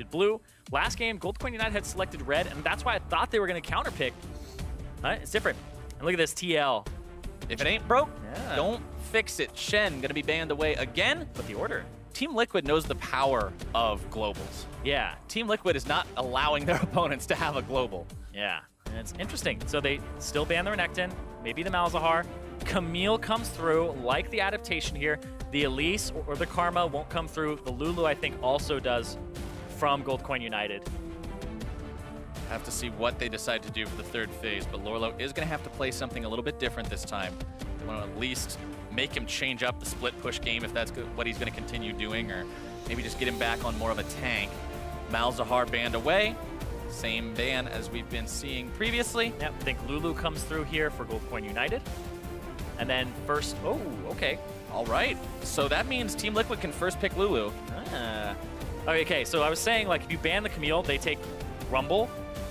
selected blue. Last game, Gold Coin United had selected red, and that's why I thought they were going to counterpick. It's different. And look at this TL. If it ain't broke, don't fix it. Shen going to be banned away again. But the order. Team Liquid knows the power of globals. Yeah. Team Liquid is not allowing their opponents to have a global. Yeah, and it's interesting. So they still ban the Renekton, maybe the Malzahar. Camille comes through, like the adaptation here. The Elise or the Karma won't come through. The Lulu, I think, also does from Gold Coin United. Have to see what they decide to do for the third phase, but Lorlo is going to have to play something a little bit different this time. They want to at least make him change up the split push game if that's what he's going to continue doing, or maybe just get him back on more of a tank. Malzahar banned away. Same ban as we've been seeing previously. Yep, I think Lulu comes through here for Gold Coin United. And then first, oh, okay. All right, so that means Team Liquid can first pick Lulu. Okay, so I was saying, like, if you ban the Camille, they take Rumble.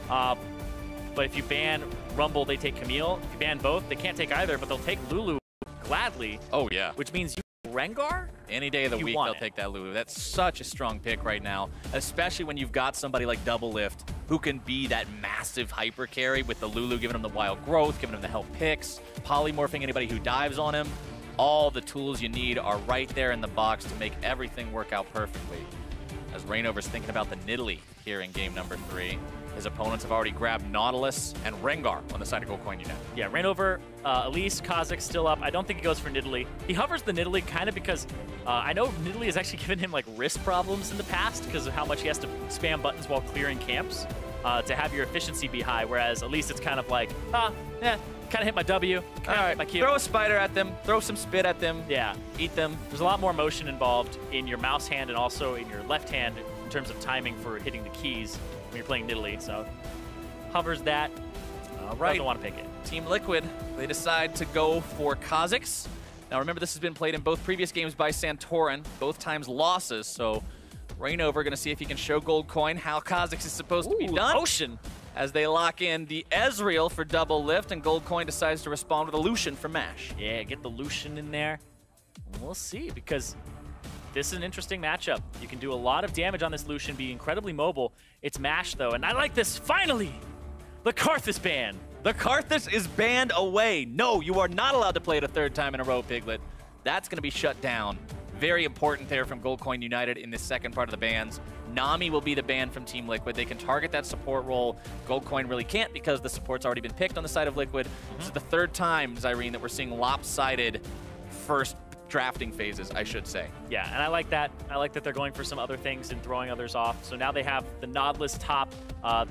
But if you ban Rumble, they take Camille. If you ban both, they can't take either, but they'll take Lulu gladly. Oh, yeah. Which means you Rengar? Any day of the week, they'll take that Lulu. That's such a strong pick right now, especially when you've got somebody like Double Lift who can be that massive hyper carry with the Lulu, giving him the wild growth, giving him the health picks, polymorphing anybody who dives on him. All the tools you need are right there in the box to make everything work out perfectly. As Rainover's thinking about the Nidalee here in game number 3. His opponents have already grabbed Nautilus and Rengar on the side of Gold Coin United. Yeah, Rainover, Elise, Kha'Zix still up. I don't think he goes for Nidalee. He hovers the Nidalee kind of because I know Nidalee has actually given him like wrist problems in the past because of how much he has to spam buttons while clearing camps to have your efficiency be high, whereas at least it's kind of like, kind of hit my W, kind of hit my Q. Throw a spider at them, throw some spit at them, eat them. There's a lot more motion involved in your mouse hand and also in your left hand in terms of timing for hitting the keys when you're playing Nidalee, so hovers that. All right. Doesn't want to pick it. Team Liquid, they decide to go for Kha'Zix. Now remember, this has been played in both previous games by Santorin, both times losses, so Rainover going to see if he can show Gold Coin how Kha'Zix is supposed to be done. Motion! As they lock in the Ezreal for Double Lift, and Gold Coin decides to respond with a Lucian for Mash. Yeah, get the Lucian in there. We'll see, because this is an interesting matchup. You can do a lot of damage on this Lucian, be incredibly mobile. It's Mash, though, and I like this. Finally! The Karthus ban. The Karthus is banned away. No, you are not allowed to play it a third time in a row, Piglet. That's going to be shut down. Very important there from Gold Coin United in this second part of the bans. Nami will be the ban from Team Liquid. They can target that support role. Gold Coin really can't because the support's already been picked on the side of Liquid. This is the third time, Zirene, that we're seeing lopsided first drafting phases, I should say. Yeah, and I like that. I like that they're going for some other things and throwing others off. So now they have the Nautilus top,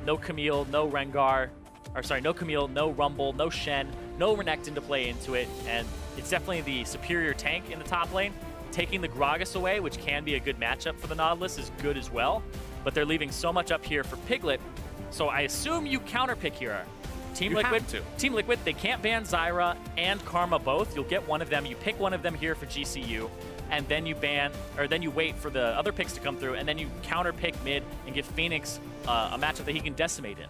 no Camille, no Rengar, or sorry, no Camille, no Rumble, no Shen, no Renekton to play into it, and it's definitely the superior tank in the top lane. Taking the Gragas away, which can be a good matchup for the Nautilus, is good as well, but they're leaving so much up here for Piglet, so I assume you counterpick here. Team Liquid, they can't ban Zyra and Karma both. You'll get one of them. You pick one of them here for GCU, and then you ban, or then you wait for the other picks to come through, and then you counterpick mid and give Phoenix a matchup that he can decimate in.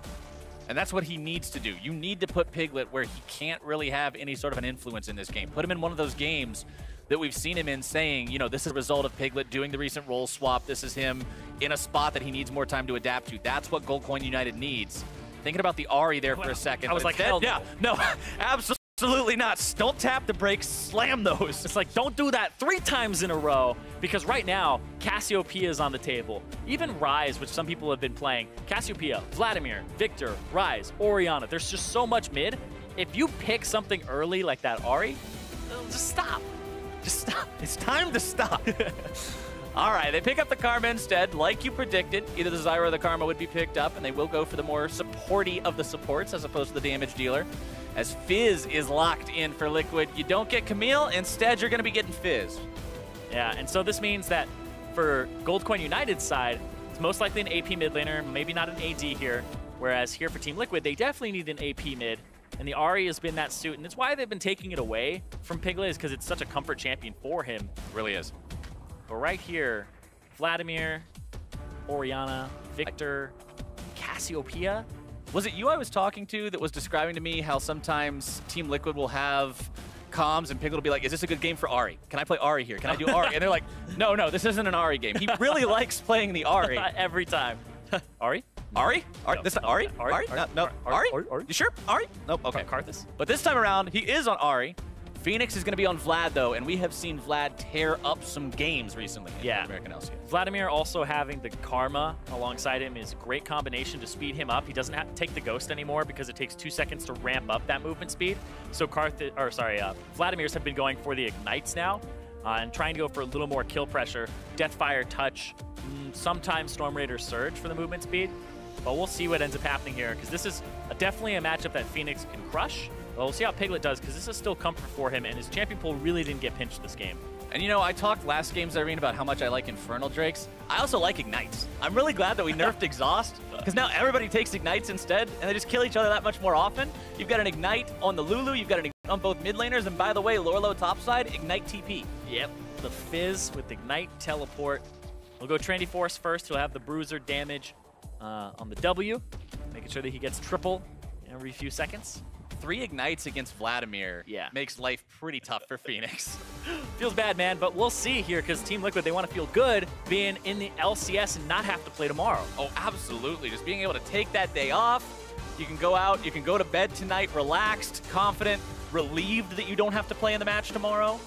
And that's what he needs to do. You need to put Piglet where he can't really have any sort of an influence in this game. Put him in one of those games that we've seen him in saying, you know, this is a result of Piglet doing the recent role swap. This is him in a spot that he needs more time to adapt to. That's what Gold Coin United needs. Thinking about the Ahri there for a second. I was like, hell yeah, no, absolutely not. Don't tap the brakes, slam those. It's like, don't do that 3 times in a row, because right now, Cassiopeia is on the table. Even Ryze, which some people have been playing, Cassiopeia, Vladimir, Victor, Ryze, Orianna, there's just so much mid. If you pick something early like that Ahri, just stop. Just stop. It's time to stop. All right, they pick up the Karma instead, like you predicted. Either the Zyra or the Karma would be picked up, and they will go for the more supporty of the supports as opposed to the damage dealer. As Fizz is locked in for Liquid, you don't get Camille. Instead, you're going to be getting Fizz. Yeah, and so this means that for Gold Coin United's side, it's most likely an AP mid laner, maybe not an AD here. Whereas here for Team Liquid, they definitely need an AP mid. And the Ahri has been that suit, and it's why they've been taking it away from Piglet, is because it's such a comfort champion for him. It really is. But right here, Vladimir, Orianna, Victor, Cassiopeia. Was it you I was talking to that was describing to me how sometimes Team Liquid will have, comms, and Piglet will be like, is this a good game for Ahri? Can I play Ahri here? Can I do Ahri? And they're like, no, this isn't an Ahri game. He really likes playing the Ahri. Every time. Ahri? Ahri? No, this is Ahri? Ahri? No. Ahri? Ahri? You sure? Ahri? Nope. Okay. Karthus? But this time around, he is on Ahri. Phoenix is going to be on Vlad, though, and we have seen Vlad tear up some games recently in the American LCS. Vladimir also having the Karma alongside him is a great combination to speed him up. He doesn't have to take the Ghost anymore because it takes 2 seconds to ramp up that movement speed. So Vladimir's have been going for the Ignites now and trying to go for a little more kill pressure. Deathfire, Touch, sometimes Storm Raider Surge for the movement speed. But we'll see what ends up happening here because this is definitely a matchup that Phoenix can crush. Well, we'll see how Piglet does because this is still comfort for him, and his champion pool really didn't get pinched this game. And you know, I talked last game, Zirene, about how much I like Infernal Drakes. I also like Ignites. I'm really glad that we nerfed Exhaust because now everybody takes Ignites instead, and they just kill each other that much more often. You've got an Ignite on the Lulu, you've got an Ignite on both mid laners, and by the way, Lorlo topside, Ignite TP. Yep, the Fizz with Ignite Teleport. We'll go Trendy Force first. He'll have the Bruiser damage on the W, making sure that he gets triple every few seconds. 3 Ignites against Vladimir makes life pretty tough for Phoenix. Feels bad, man, but we'll see here because Team Liquid, they want to feel good being in the LCS and not have to play tomorrow. Oh, absolutely. Just being able to take that day off. You can go out, you can go to bed tonight relaxed, confident, relieved that you don't have to play in the match tomorrow.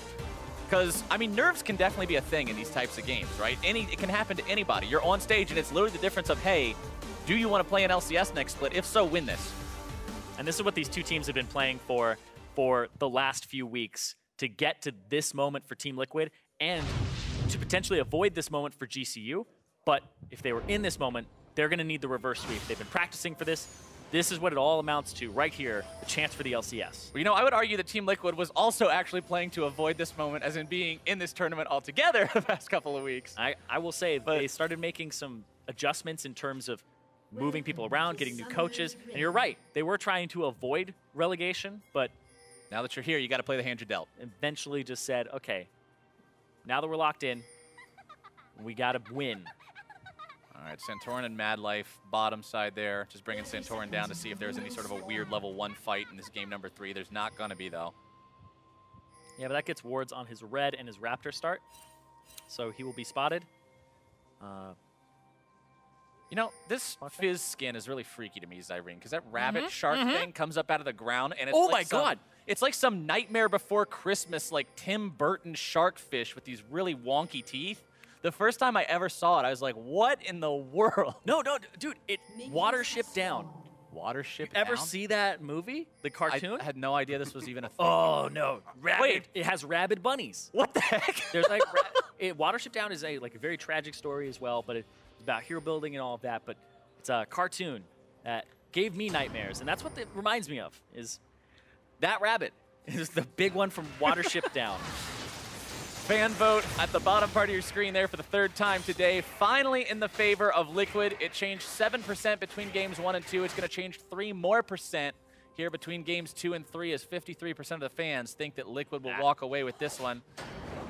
Because, I mean, nerves can definitely be a thing in these types of games, right? It can happen to anybody. You're on stage, and it's literally the difference of, hey, do you want to play an LCS next split? If so, win this. And this is what these two teams have been playing for the last few weeks to get to this moment for Team Liquid and to potentially avoid this moment for GCU. But if they were in this moment, they're going to need the reverse sweep. They've been practicing for this. This is what it all amounts to right here, the chance for the LCS. Well, you know, I would argue that Team Liquid was also actually playing to avoid this moment, as in being in this tournament altogether the past couple of weeks. I will say, but they started making some adjustments in terms of moving people around, getting new coaches. And you're right, they were trying to avoid relegation, but now that you're here, you got to play the hand you're dealt. Eventually just said, okay, now that we're locked in, we got to win. All right, Santorin and Mad Life, bottom side there. Just bringing Santorin down to see if there's any sort of a weird level 1 fight in this game number 3. There's not going to be, though. Yeah, but that gets wards on his red and his Raptor start, so he will be spotted. You know, this Fizz skin is really freaky to me, Zirene, because that rabbit shark thing comes up out of the ground, and it's like God! It's like some Nightmare Before Christmas, like Tim Burton shark fish with these really wonky teeth. The first time I ever saw it, I was like, what in the world? No, dude, it Watership Down. Watership Down? Ever see that movie, the cartoon? I had no idea this was even a thing. Oh, no. Wait. It has rabid bunnies. What the heck? There's like, Watership Down is a very tragic story as well, but it's about hero building and all of that, but it's a cartoon that gave me nightmares, and that's what it reminds me of, is that rabbit is the big one from Watership Down. Fan vote at the bottom part of your screen there for the 3rd time today. Finally in the favor of Liquid. It changed 7% between games 1 and 2. It's going to change 3 more percent here between games 2 and 3 as 53% of the fans think that Liquid will walk away with this one.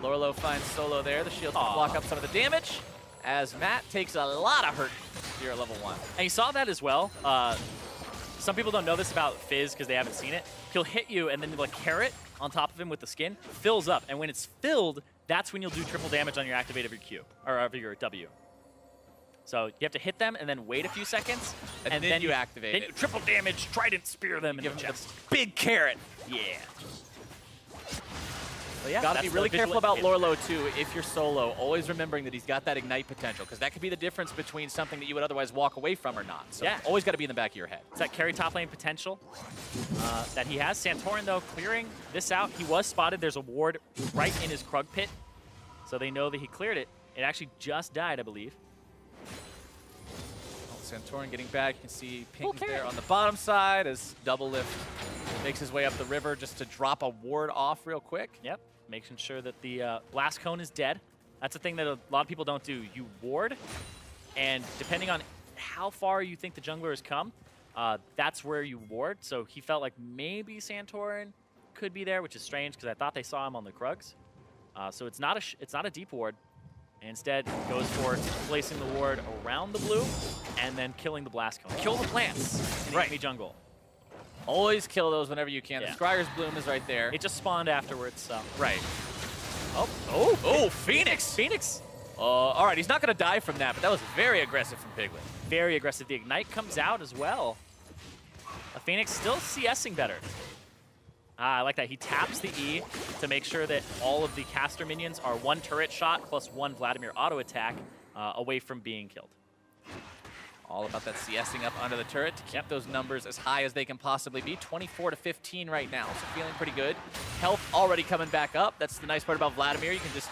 Lorlo finds Solo there. The shields will block up some of the damage as Matt takes a lot of hurt here at level 1. And you saw that as well. Some people don't know this about Fizz because they haven't seen it. He'll hit you, and then the carrot on top of him with the skin fills up. And when it's filled, that's when you'll do triple damage on your activate of your Q, or of your W. So you have to hit them and then wait a few seconds. And then you activate then it. You triple damage, Trident spear them in the chest. Big carrot. Yeah. So yeah, gotta be really careful about Lorlo too. If you're solo, always remembering that he's got that ignite potential, because that could be the difference between something that you would otherwise walk away from or not. So always got to be in the back of your head. It's that carry top lane potential that he has. Santorin though clearing this out. He was spotted. There's a ward right in his Krug pit, so they know that he cleared it. It actually just died, I believe. Santorin getting back. You can see Pink there on the bottom side as Double Lift makes his way up the river just to drop a ward off real quick. Yep, making sure that the blast cone is dead. That's a thing that a lot of people don't do. You ward, and depending on how far you think the jungler has come, that's where you ward. So he felt like maybe Santorin could be there, which is strange because I thought they saw him on the Krugs. So it's not a deep ward. Instead, goes for placing the ward around the blue and then killing the blast cone. Kill the plants in the enemy jungle. Always kill those whenever you can. Yeah. The Scryer's Bloom is right there. It just spawned afterwards, so. Right. Oh, Phoenix! Phoenix. All right, he's not going to die from that, but that was very aggressive from Piglet. Very aggressive. The Ignite comes out as well. A Phoenix still CSing better. I like that. He taps the E to make sure that all of the caster minions are 1 turret shot plus 1 Vladimir auto attack away from being killed. All about that CSing up under the turret to keep those numbers as high as they can possibly be. 24 to 15 right now, so feeling pretty good. Health already coming back up. That's the nice part about Vladimir. You can just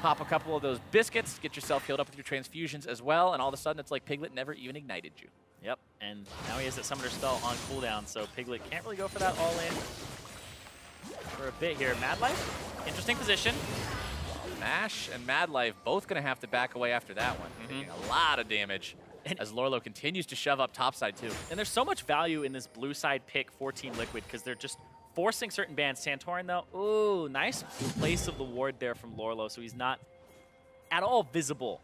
pop a couple of those biscuits, get yourself healed up with your transfusions as well, and all of a sudden it's like Piglet never even ignited you. Yep, and now he has that Summoner spell on cooldown, so Piglet can't really go for that all-in for a bit here. Mad Life, interesting position. Mash and Mad Life both going to have to back away after that one. Taking a lot of damage as Lorlo continues to shove up topside too. And there's so much value in this blue side pick for Team Liquid because they're just forcing certain bans. Santorin though, ooh, nice place of the ward there from Lorlo, so he's not at all visible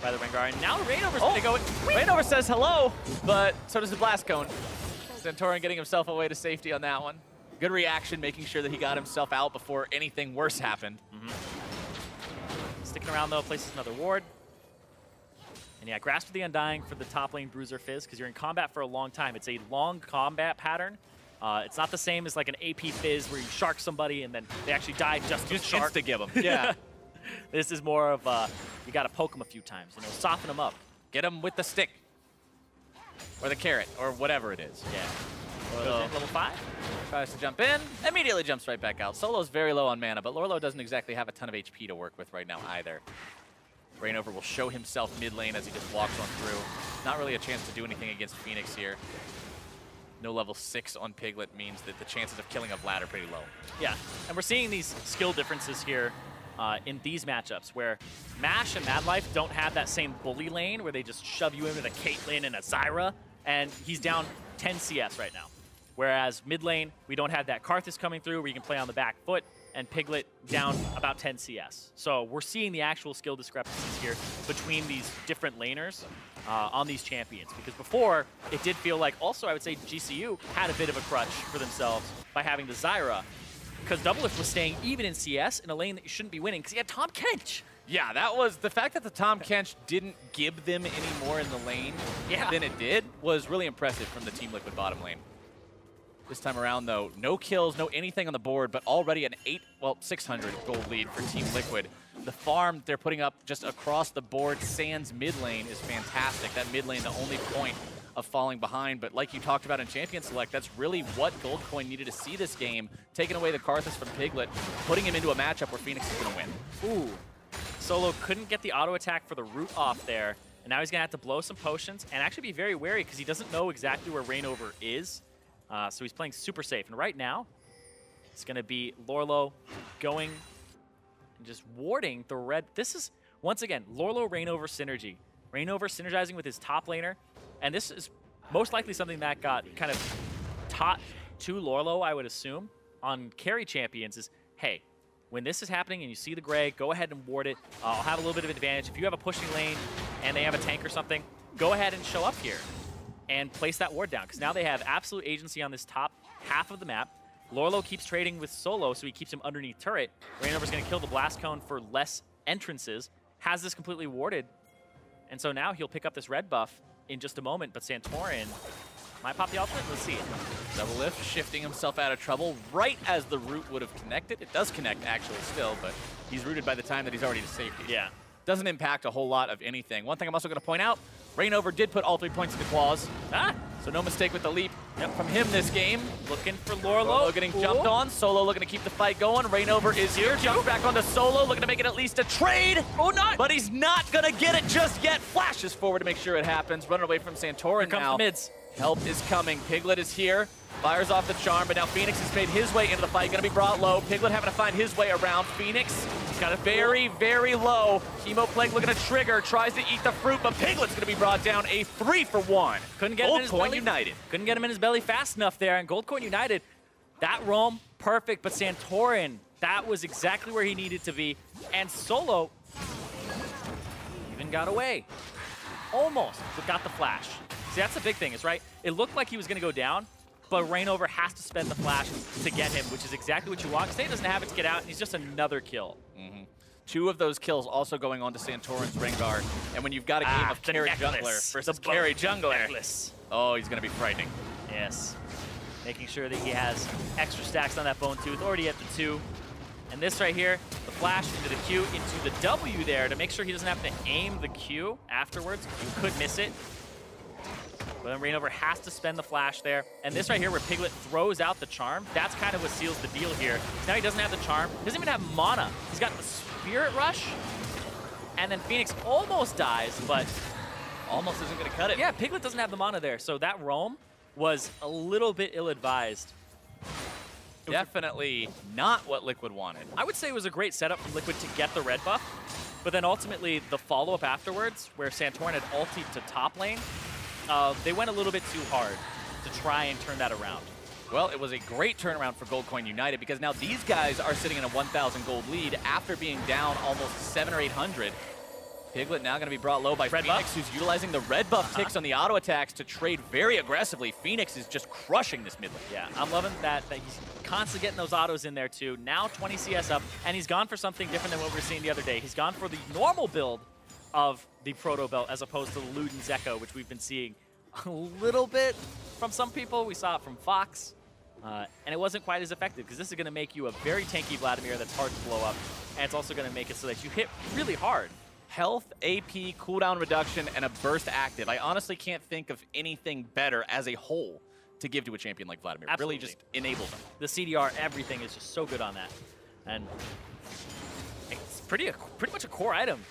by the Rengar. And now Reignover's gonna go. Reignover says hello, but so does the Blast Cone. Santorin getting himself away to safety on that one. Good reaction, making sure that he got himself out before anything worse happened. Sticking around though, places another ward. And yeah, Grasp of the Undying for the top lane Bruiser Fizz, because you're in combat for a long time. It's a long combat pattern. It's not the same as like an AP Fizz where you shark somebody and then they actually die just to shark. to give them. Yeah. This is more of you got to poke them a few times, you know, soften them up. Get them with the stick. Or the carrot, or whatever it is. Yeah. Level 5. Tries to jump in, immediately jumps right back out. Solo's very low on mana, but Lorlo doesn't exactly have a ton of HP to work with right now either. Reignover will show himself mid lane as he just walks on through. Not really a chance to do anything against Phoenix here. No level 6 on Piglet means that the chances of killing a Vlad are pretty low. Yeah, and we're seeing these skill differences here in these matchups where Mash and Mad Life don't have that same bully lane where they just shove you in with a Caitlyn and a Zyra, and he's down 10 CS right now. Whereas mid lane, we don't have that Karthus coming through where you can play on the back foot, and Piglet down about 10 CS. So we're seeing the actual skill discrepancies here between these different laners on these champions. Because before, it did feel like, also I would say GCU had a bit of a crutch for themselves by having the Zyra. Because Doublelift was staying even in CS in a lane that you shouldn't be winning because he had Tahm Kench. Yeah, that was the fact that the Tahm Kench didn't give them any more in the lane than it did was really impressive from the Team Liquid bottom lane. This time around, though, no kills, no anything on the board, but already an 600 gold lead for Team Liquid. The farm they're putting up just across the board, sans mid lane, is fantastic. That mid lane, the only point of falling behind, but like you talked about in Champion Select, that's really what Goldcoin needed to see this game, taking away the Karthus from Piglet, putting him into a matchup where Phoenix is going to win. Ooh. Solo couldn't get the auto attack for the root off there, and now he's going to have to blow some potions and actually be very wary because he doesn't know exactly where Reignover is. So he's playing super safe. And right now, it's going to be Lorlo going and just warding the red. This is, once again, Lorlo-Reignover synergy. Reignover synergizing with his top laner. And this is most likely something that got kind of taught to Lorlo, I would assume, on carry champions is, hey, when this is happening and you see the gray, go ahead and ward it. I'll have a little bit of advantage. If you have a pushing lane and they have a tank or something, go ahead and show up here and place that ward down, because now they have absolute agency on this top half of the map. Lorlo keeps trading with Solo, so he keeps him underneath turret. Reignover's going to kill the Blast Cone for less entrances, has this completely warded, and so now he'll pick up this red buff in just a moment, but Santorin might pop the ultimate. Let's see it. Doublelift shifting himself out of trouble right as the root would have connected. It does connect actually still, but he's rooted by the time that he's already to safety. Yeah. Doesn't impact a whole lot of anything. One thing I'm also going to point out, Reignover did put all 3 points into claws. So no mistake with the leap from him this game. Looking for Lorlo. Getting jumped on. Solo looking to keep the fight going. Reignover is here. Jumps back onto Solo, looking to make it at least a trade. But he's not going to get it just yet. Flashes forward to make sure it happens. Running away from Santorin now. Here comes the mids. Help is coming. Piglet is here. Fires off the charm, but now Phoenix has made his way into the fight. Going to be brought low. Piglet having to find his way around. Phoenix got it very, very low. Chemo Plague looking to trigger. Tries to eat the fruit, but Piglet's going to be brought down. A 3-for-1. Couldn't get him in his belly. United. Couldn't get him in his belly fast enough there. And Goldcoin United, that roam, perfect. But Santorin, that was exactly where he needed to be. And Solo even got away. Almost, but got the flash. See, that's the big thing is, right? It looked like he was going to go down, but Rainover has to spend the flash to get him, which is exactly what you want. Stay doesn't have it to get out, and he's just another kill. 2 of those kills also going on to Santorin's Rengar. And when you've got a game of carry jungler versus carry jungler, oh, he's going to be frightening. Yes. Making sure that he has extra stacks on that Bone Tooth, already at the 2. And this right here, the flash into the Q, into the W there to make sure he doesn't have to aim the Q afterwards. You could miss it. But then Rainover has to spend the flash there. And this right here where Piglet throws out the charm, that's kind of what seals the deal here. Now he doesn't have the charm, doesn't even have mana. He's got the Spirit Rush. And then Phoenix almost dies, but almost isn't going to cut it. Yeah, Piglet doesn't have the mana there. So that roam was a little bit ill-advised. Definitely not what Liquid wanted. I would say it was a great setup from Liquid to get the red buff, but then ultimately the follow-up afterwards, where Santorin had ultied to top lane, they went a little bit too hard to try and turn that around. Well, it was a great turnaround for Goldcoin United because now these guys are sitting in a 1,000 gold lead after being down almost 700 or 800. Piglet now going to be brought low by Phoenix, who's utilizing the red buff ticks on the auto attacks to trade very aggressively. Phoenix is just crushing this mid lane. Yeah, I'm loving that he's constantly getting those autos in there too. Now 20 CS up, and he's gone for something different than what we were seeing the other day. He's gone for the normal build of the Proto Belt as opposed to the Luden Zeko, which we've been seeing a little bit from some people. We saw it from Fox, and it wasn't quite as effective because this is going to make you a very tanky Vladimir that's hard to blow up, and it's also going to make it so that you hit really hard. Health, AP, cooldown reduction, and a burst active. I honestly can't think of anything better as a whole to give to a champion like Vladimir. Absolutely. Really just enables them. The CDR, everything is just so good on that. And it's pretty much a core item,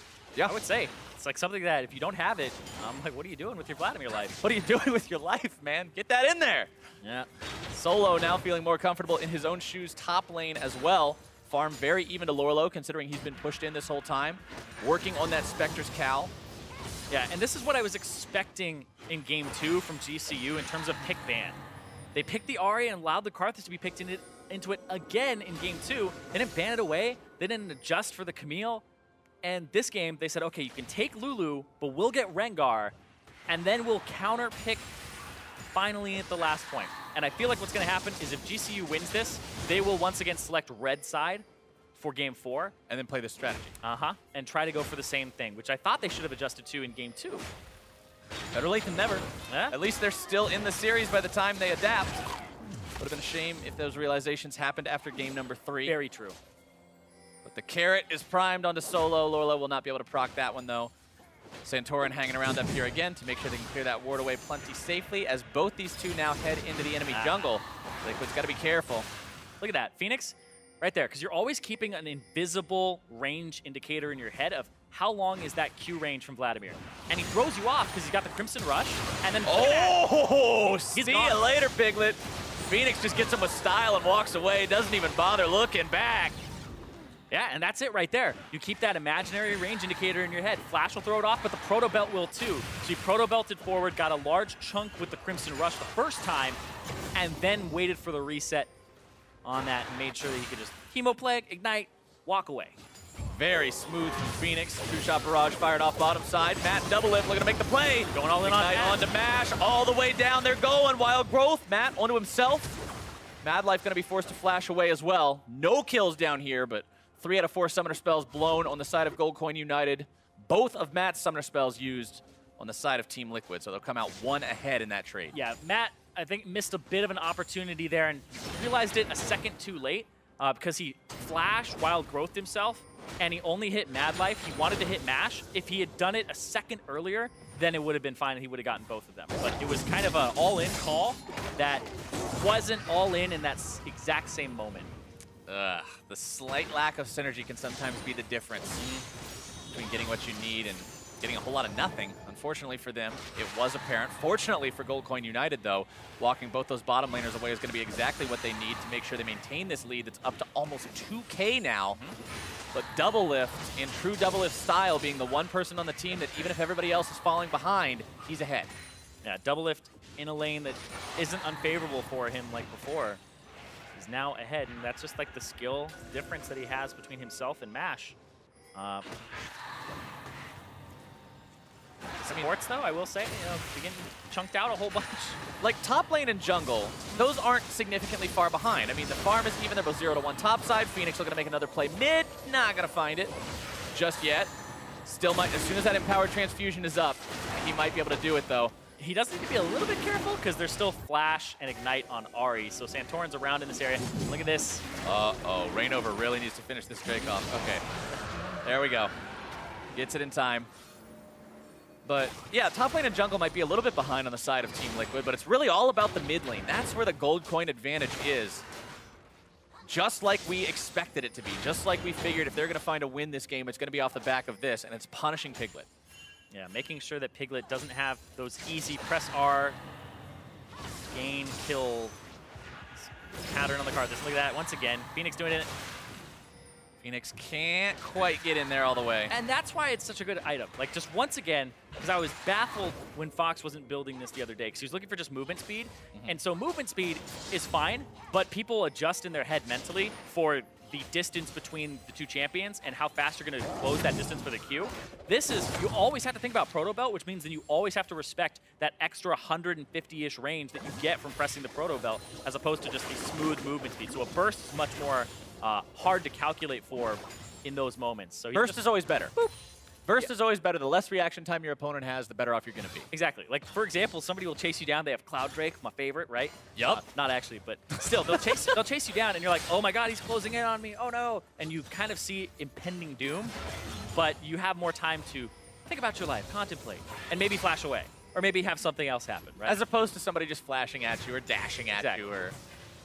I would say. It's like something that if you don't have it, I'm like, what are you doing with your Vladimir life? What are you doing with your life, man? Get that in there. Yeah. Solo now feeling more comfortable in his own shoes, top lane as well. Farm very even to Lorelo, considering he's been pushed in this whole time. Working on that Spectre's Cal. Yeah, and this is what I was expecting in Game 2 from GCU in terms of pick ban. They picked the Ahri and allowed the Karthus to be picked into it again in Game 2. They didn't ban it away. They didn't adjust for the Camille. And this game, they said, okay, you can take Lulu, but we'll get Rengar, and then we'll counter pick finally at the last point. And I feel like what's going to happen is if GCU wins this, they will once again select red side for Game 4. And then play the strategy. And try to go for the same thing, which I thought they should have adjusted to in Game 2. Better late than never. Yeah. At least they're still in the series by the time they adapt. Would have been a shame if those realizations happened after game number 3. Very true. But the carrot is primed onto Solo. Lorelo will not be able to proc that one, though. Santorin hanging around up here again to make sure they can clear that ward away plenty safely as both these two now head into the enemy jungle. Liquid's got to be careful. Look at that. Phoenix, right there, because you're always keeping an invisible range indicator in your head of how long is that Q range from Vladimir. And he throws you off because he's got the Crimson Rush, and then see you later, Piglet. Phoenix just gets him with style and walks away, doesn't even bother looking back. Yeah, and that's it right there. You keep that imaginary range indicator in your head. Flash will throw it off, but the Proto Belt will too. So he Proto Belted forward, got a large chunk with the Crimson Rush the first time, and then waited for the reset on that and made sure that he could just Chemoplague, Ignite, walk away. Very smooth from Phoenix. Two-shot barrage fired off bottom side. Matt double lift looking to make the play. Going all in on Ignite onto Mash. All the way down. They're going. Wild Growth. Matt onto himself. Mad Life going to be forced to flash away as well. No kills down here, but 3 out of 4 summoner spells blown on the side of Goldcoin United. Both of Matt's summoner spells used on the side of Team Liquid, so they'll come out one ahead in that trade. Yeah, Matt, I think, missed a bit of an opportunity there and realized it a second too late because he flashed Wild Growth himself and he only hit Mad Life. He wanted to hit Mash. If he had done it a second earlier, then it would have been fine and he would have gotten both of them. But it was kind of an all-in call that wasn't all in that exact same moment. The slight lack of synergy can sometimes be the difference between getting what you need and getting a whole lot of nothing. Unfortunately for them, it was apparent. Fortunately for Goldcoin United, though, walking both those bottom laners away is going to be exactly what they need to make sure they maintain this lead that's up to almost 2K now. But Double Lift, in true Double Lift style, being the one person on the team that even if everybody else is falling behind, he's ahead. Yeah, Double Lift in a lane that isn't unfavorable for him like before. He's now ahead, and that's just like the skill difference that he has between himself and Mash. Supports, though, I will say, getting chunked out a whole bunch. Like, top lane and jungle, those aren't significantly far behind. I mean, the farm is even. They're both 0-1 top side. Phoenix looking to make another play mid. Not going to find it just yet. Still might, as soon as that empowered transfusion is up, he might be able to do it, though. He does need to be a little bit careful because there's still Flash and Ignite on Ahri. So Santorin's around in this area. Look at this. Uh-oh, Rainover really needs to finish this Drake off. Okay, there we go. Gets it in time. But yeah, top lane and jungle might be a little bit behind on the side of Team Liquid, but it's really all about the mid lane. That's where the gold coin advantage is. Just like we expected it to be. Just like we figured if they're going to find a win this game, it's going to be off the back of this, and it's punishing Piglet. Yeah, making sure that Piglet doesn't have those easy press R, gain, kill pattern on the card. Just look at that once again. Phoenix doing it. Phoenix can't quite get in there all the way. And that's why it's such a good item. Like, just once again, because I was baffled when Fox wasn't building this the other day, because he was looking for just movement speed. And so movement speed is fine, but people adjust in their head mentally for the distance between the two champions and how fast you're going to close that distance for the Q. This is, you always have to think about Proto Belt, which means that you always have to respect that extra 150-ish range that you get from pressing the Proto Belt, as opposed to just the smooth movement speed. So a burst is much more hard to calculate for in those moments. So burst is always better. Boop. Burst is always better. The less reaction time your opponent has, the better off you're going to be. Exactly. Like, for example, somebody will chase you down. They have Cloud Drake, my favorite, right? Yup. Not actually, but still, they'll chase you down, and you're like, oh my god, he's closing in on me. Oh no. And you kind of see impending doom, but you have more time to think about your life, contemplate, and maybe flash away. Or maybe have something else happen, right? As opposed to somebody just flashing at you or dashing at you or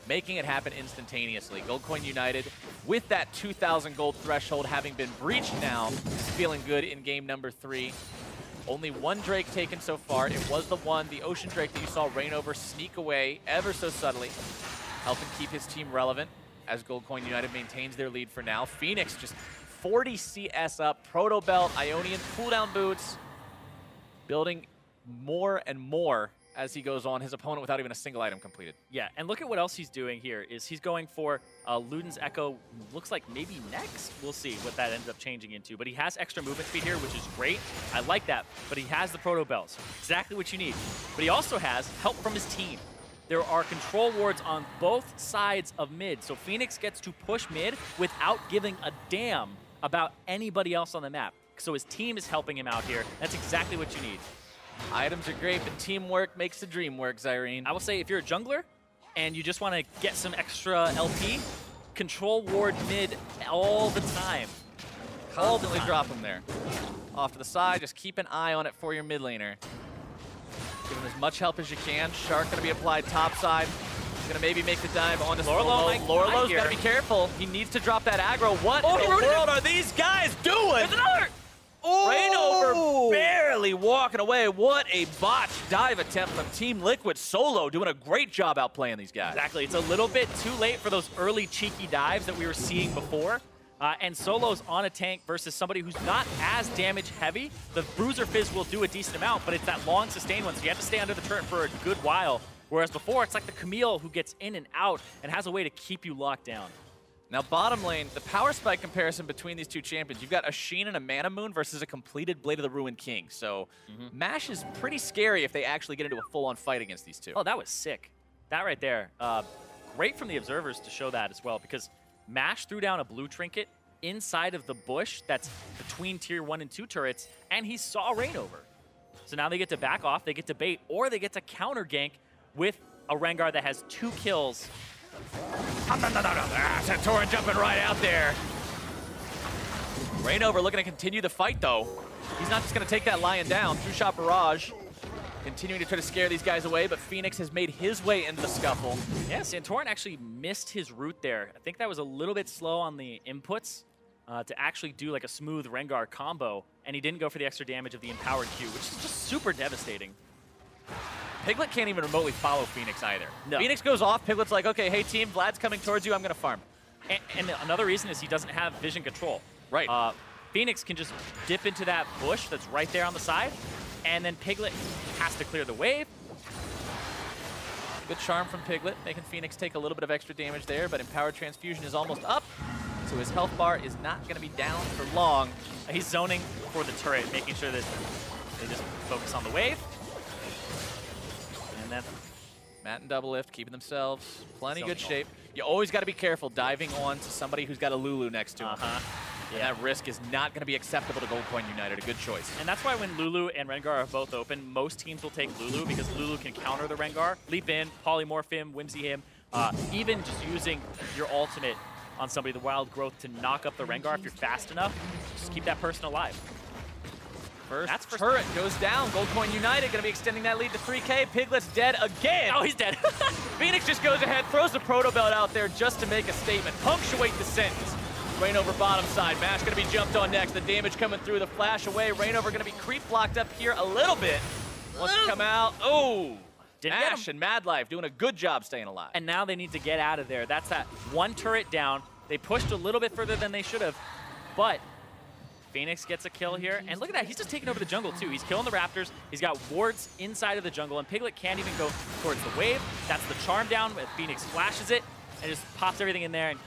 making it happen instantaneously. Gold Coin United, with that 2,000 gold threshold having been breached now, is feeling good in game number 3. Only one Drake taken so far. It was the Ocean Drake that you saw Rainover sneak away ever so subtly, helping keep his team relevant as Gold Coin United maintains their lead for now. Phoenix just 40 CS up, Proto Belt, Ionian cooldown boots, building more and more as he goes on his opponent without even a single item completed. Yeah, and look at what else he's doing here. Is he's going for Luden's Echo, looks like maybe next. We'll see what that ends up changing into. But he has extra movement speed here, which is great. I like that. But he has the Proto Bells. Exactly what you need. But he also has help from his team. There are control wards on both sides of mid. So Phoenix gets to push mid without giving a damn about anybody else on the map. So his team is helping him out here. That's exactly what you need. Items are great, but teamwork makes the dream work, Zirene. I will say, if you're a jungler and you just want to get some extra LP, control ward mid all the time. Constantly drop him there. Off to the side, just keep an eye on it for your mid laner. Give him as much help as you can. Shark going to be applied top side. He's going to maybe make the dive onto Lorelo. Lorelow's got to be careful. He needs to drop that aggro. What in the world are these guys doing? There's another! Rainover barely walking away. What a botch dive attempt from Team Liquid. Solo doing a great job outplaying these guys. Exactly. It's a little bit too late for those early cheeky dives that we were seeing before. And Solo's on a tank versus somebody who's not as damage heavy. The Bruiser Fizz will do a decent amount, but it's that long sustained one, so you have to stay under the turret for a good while. Whereas before, it's like the Camille who gets in and out and has a way to keep you locked down. Now, bottom lane, the power spike comparison between these two champions. You've got a Sheen and a Mana Moon versus a completed Blade of the Ruined King. So MASH is pretty scary if they actually get into a full-on fight against these two. Oh, that was sick. That right there. Great from the observers to show that as well, because MASH threw down a blue trinket inside of the bush that's between tier 1 and 2 turrets, and he saw Rainover. So now they get to back off, they get to bait, or they get to counter gank with a Rengar that has 2 kills. Santorin jumping right out there. Rainover looking to continue the fight, though. He's not just going to take that Lion down. True Shot Barrage continuing to try to scare these guys away, but Phoenix has made his way into the scuffle. Yeah, Santorin actually missed his route there. I think that was a little bit slow on the inputs to actually do like a smooth Rengar combo, and he didn't go for the extra damage of the Empowered Q, which is just super devastating. Piglet can't even remotely follow Phoenix either. No. Phoenix goes off, Piglet's like, okay, hey team, Vlad's coming towards you, I'm going to farm. And another reason is he doesn't have vision control. Right. Phoenix can just dip into that bush that's right there on the side, and then Piglet has to clear the wave. Good charm from Piglet, making Phoenix take a little bit of extra damage there, but Empowered Transfusion is almost up, so his health bar is not going to be down for long. He's zoning for the turret, making sure that They just focus on the wave. And then Matt and Double Lift keeping themselves plenty good shape. You always got to be careful diving on to somebody who's got a Lulu next to him. And that risk is not going to be acceptable to Gold Coin United. A good choice. And that's why when Lulu and Rengar are both open, most teams will take Lulu because Lulu can counter the Rengar. Leap in, polymorph him, whimsy him. Even just using your ultimate on somebody, the Wild Growth, to knock up the Rengar if you're fast enough, just keep that person alive. First turret goes down. Gold Coin United going to be extending that lead to 3K. Piglet's dead again. Oh, he's dead. Phoenix just goes ahead, throws the Proto Belt out there just to make a statement. Punctuate the sentence. Rain over bottom side. Mash going to be jumped on next. The damage coming through. The flash away. Rain over going to be creep blocked up here a little bit. Wants to come out. Oh! Mash and Mad Life doing a good job staying alive. And now they need to get out of there. That's that one turret down. They pushed a little bit further than they should have, but Phoenix gets a kill here. And look at that, he's just taking over the jungle too. He's killing the Raptors. He's got wards inside of the jungle, and Piglet can't even go towards the wave. That's the charm down, but Phoenix flashes it and just pops everything in there and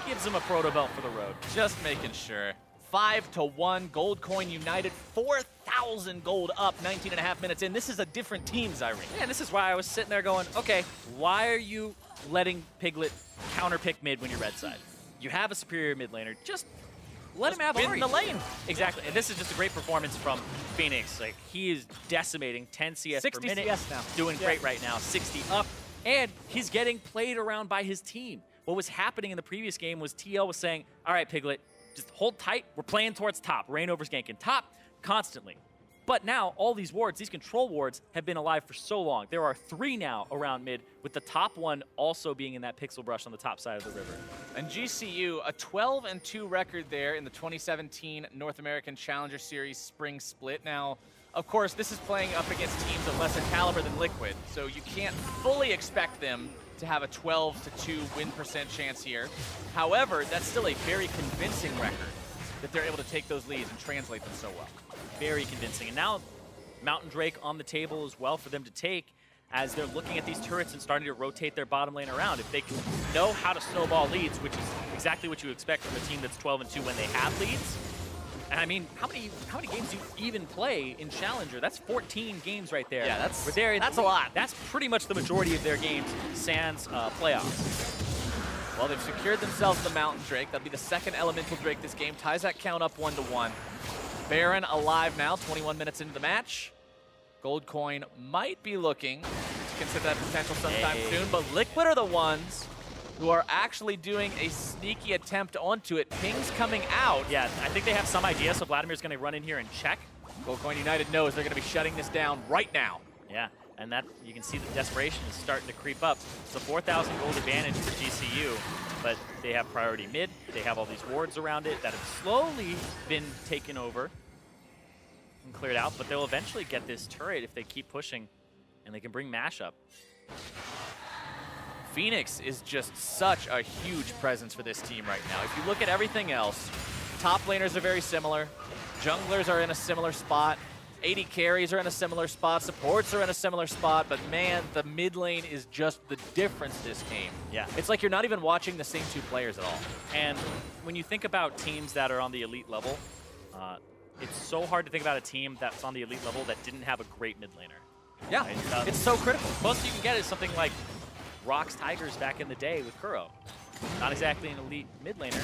gives him a Proto Belt for the road. Just making sure. 5-1, Gold Coin United, 4,000 gold up, 19.5 minutes in. This is a different team, Zirene. Yeah, and this is why I was sitting there going, okay, why are you letting Piglet counterpick mid when you're red side? You have a superior mid laner. Just let him have in the lane. Exactly, and this is just a great performance from Phoenix. Like, he is decimating 10 CS per minute. 60 CS now. Doing great right now, 60 up, and he's getting played around by his team. What was happening in the previous game was TL was saying, all right, Piglet, just hold tight. We're playing towards top. Rainover's ganking top constantly. But now, all these wards, these control wards, have been alive for so long. There are 3 now around mid, with the top one also being in that pixel brush on the top side of the river. And GCU, a 12-2 record there in the 2017 North American Challenger Series Spring Split. Now, of course, this is playing up against teams of lesser caliber than Liquid, so you can't fully expect them to have a 12-2 win % chance here. However, that's still a very convincing record that they're able to take those leads and translate them so well. Very convincing. And now Mountain Drake on the table as well for them to take as they're looking at these turrets and starting to rotate their bottom lane around. If they can know how to snowball leads, which is exactly what you expect from a team that's 12-2 when they have leads. And I mean, how many games do you even play in Challenger? That's 14 games right there. Yeah, that's a lot. That's pretty much the majority of their games sans playoffs. Well, they've secured themselves the Mountain Drake. That'll be the second Elemental Drake this game. Ties that count up 1-1. Baron alive now, 21 minutes into the match. Gold Coin might be looking to consider that potential sometime soon, but Liquid are the ones who are actually doing a sneaky attempt onto it. Ping's coming out. Yeah, I think they have some idea, so Vladimir's going to run in here and check. Gold Coin United knows they're going to be shutting this down right now. Yeah, and that you can see the desperation is starting to creep up. It's a 4,000 gold advantage for GCU, but they have priority mid. They have all these wards around it that have slowly been taken over and cleared out, but they'll eventually get this turret if they keep pushing, and they can bring Mash up. Phoenix is just such a huge presence for this team right now. If you look at everything else, top laners are very similar. Junglers are in a similar spot. AD carries are in a similar spot. Supports are in a similar spot. But man, the mid lane is just the difference this game. Yeah. It's like you're not even watching the same 2 players at all. And when you think about teams that are on the elite level, it's so hard to think about a team that's on the elite level that didn't have a great mid laner. Yeah, right? It's so critical. Most you can get is something like Rock's Tigers back in the day with Kuro. Not exactly an elite mid laner,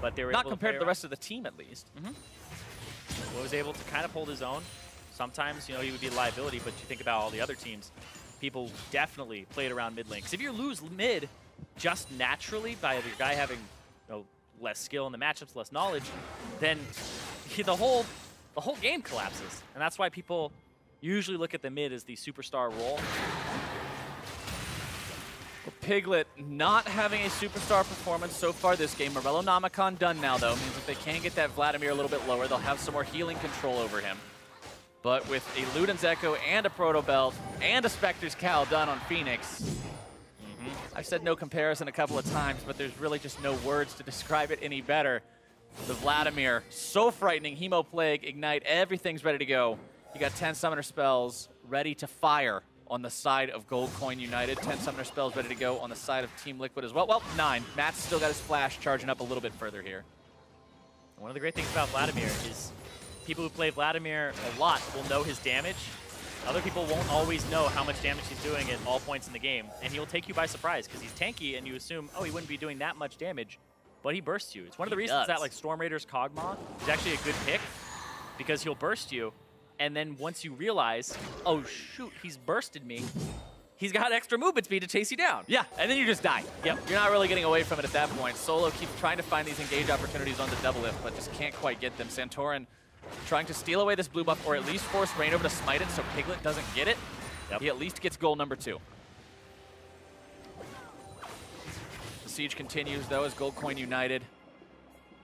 but they were not able compared to the rest of the team, at least. Was able to kind of hold his own. Sometimes, you know, he would be a liability, but you think about all the other teams, people definitely played around mid lane. Because if you lose mid just naturally by your guy having, you know, less skill in the matchups, less knowledge, then the whole game collapses. And that's why people usually look at the mid as the superstar role. Piglet not having a superstar performance so far this game. Morello Namicon done now, though. Means if they can get that Vladimir a little bit lower, they'll have some more healing control over him. But with a Luden's Echo and a Proto Belt and a Spectre's Cowl done on Phoenix, I've said no comparison a couple of times, but there's really just no words to describe it any better. The Vladimir, so frightening. Hemo Plague, Ignite, everything's ready to go. You got 10 Summoner Spells ready to fire on the side of Gold Coin United. 10 Summoner Spells ready to go on the side of Team Liquid as well. Well, 9. Matt's still got his flash charging up a little bit further here. One of the great things about Vladimir is people who play Vladimir a lot will know his damage. Other people won't always know how much damage he's doing at all points in the game, and he'll take you by surprise because he's tanky, and you assume, oh, he wouldn't be doing that much damage, but he bursts you. It's one of the reasons that like Storm Raider's Kog'Maw is actually a good pick because he'll burst you, and then once you realize, oh shoot, he's bursted me, he's got extra movement speed to chase you down. Yeah, and then you just die. Yep. You're not really getting away from it at that point. Solo keeps trying to find these engage opportunities on the double lift, but just can't quite get them. Santorin trying to steal away this blue buff, or at least force Rain over to smite it so Piglet doesn't get it. He at least gets goal number 2. The siege continues, though, as Gold Coin United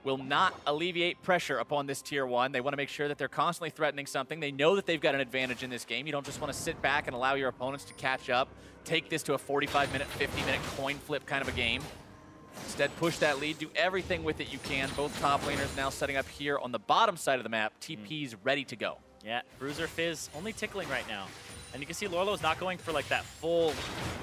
will not alleviate pressure upon this tier 1. They want to make sure that they're constantly threatening something. They know that they've got an advantage in this game. You don't just want to sit back and allow your opponents to catch up, take this to a 45-minute, 50-minute coin flip kind of a game. Instead, push that lead, do everything with it you can. Both top laners now setting up here on the bottom side of the map. TP's ready to go. Yeah, Bruiser Fizz only tickling right now. And you can see Lorlo's not going for like that full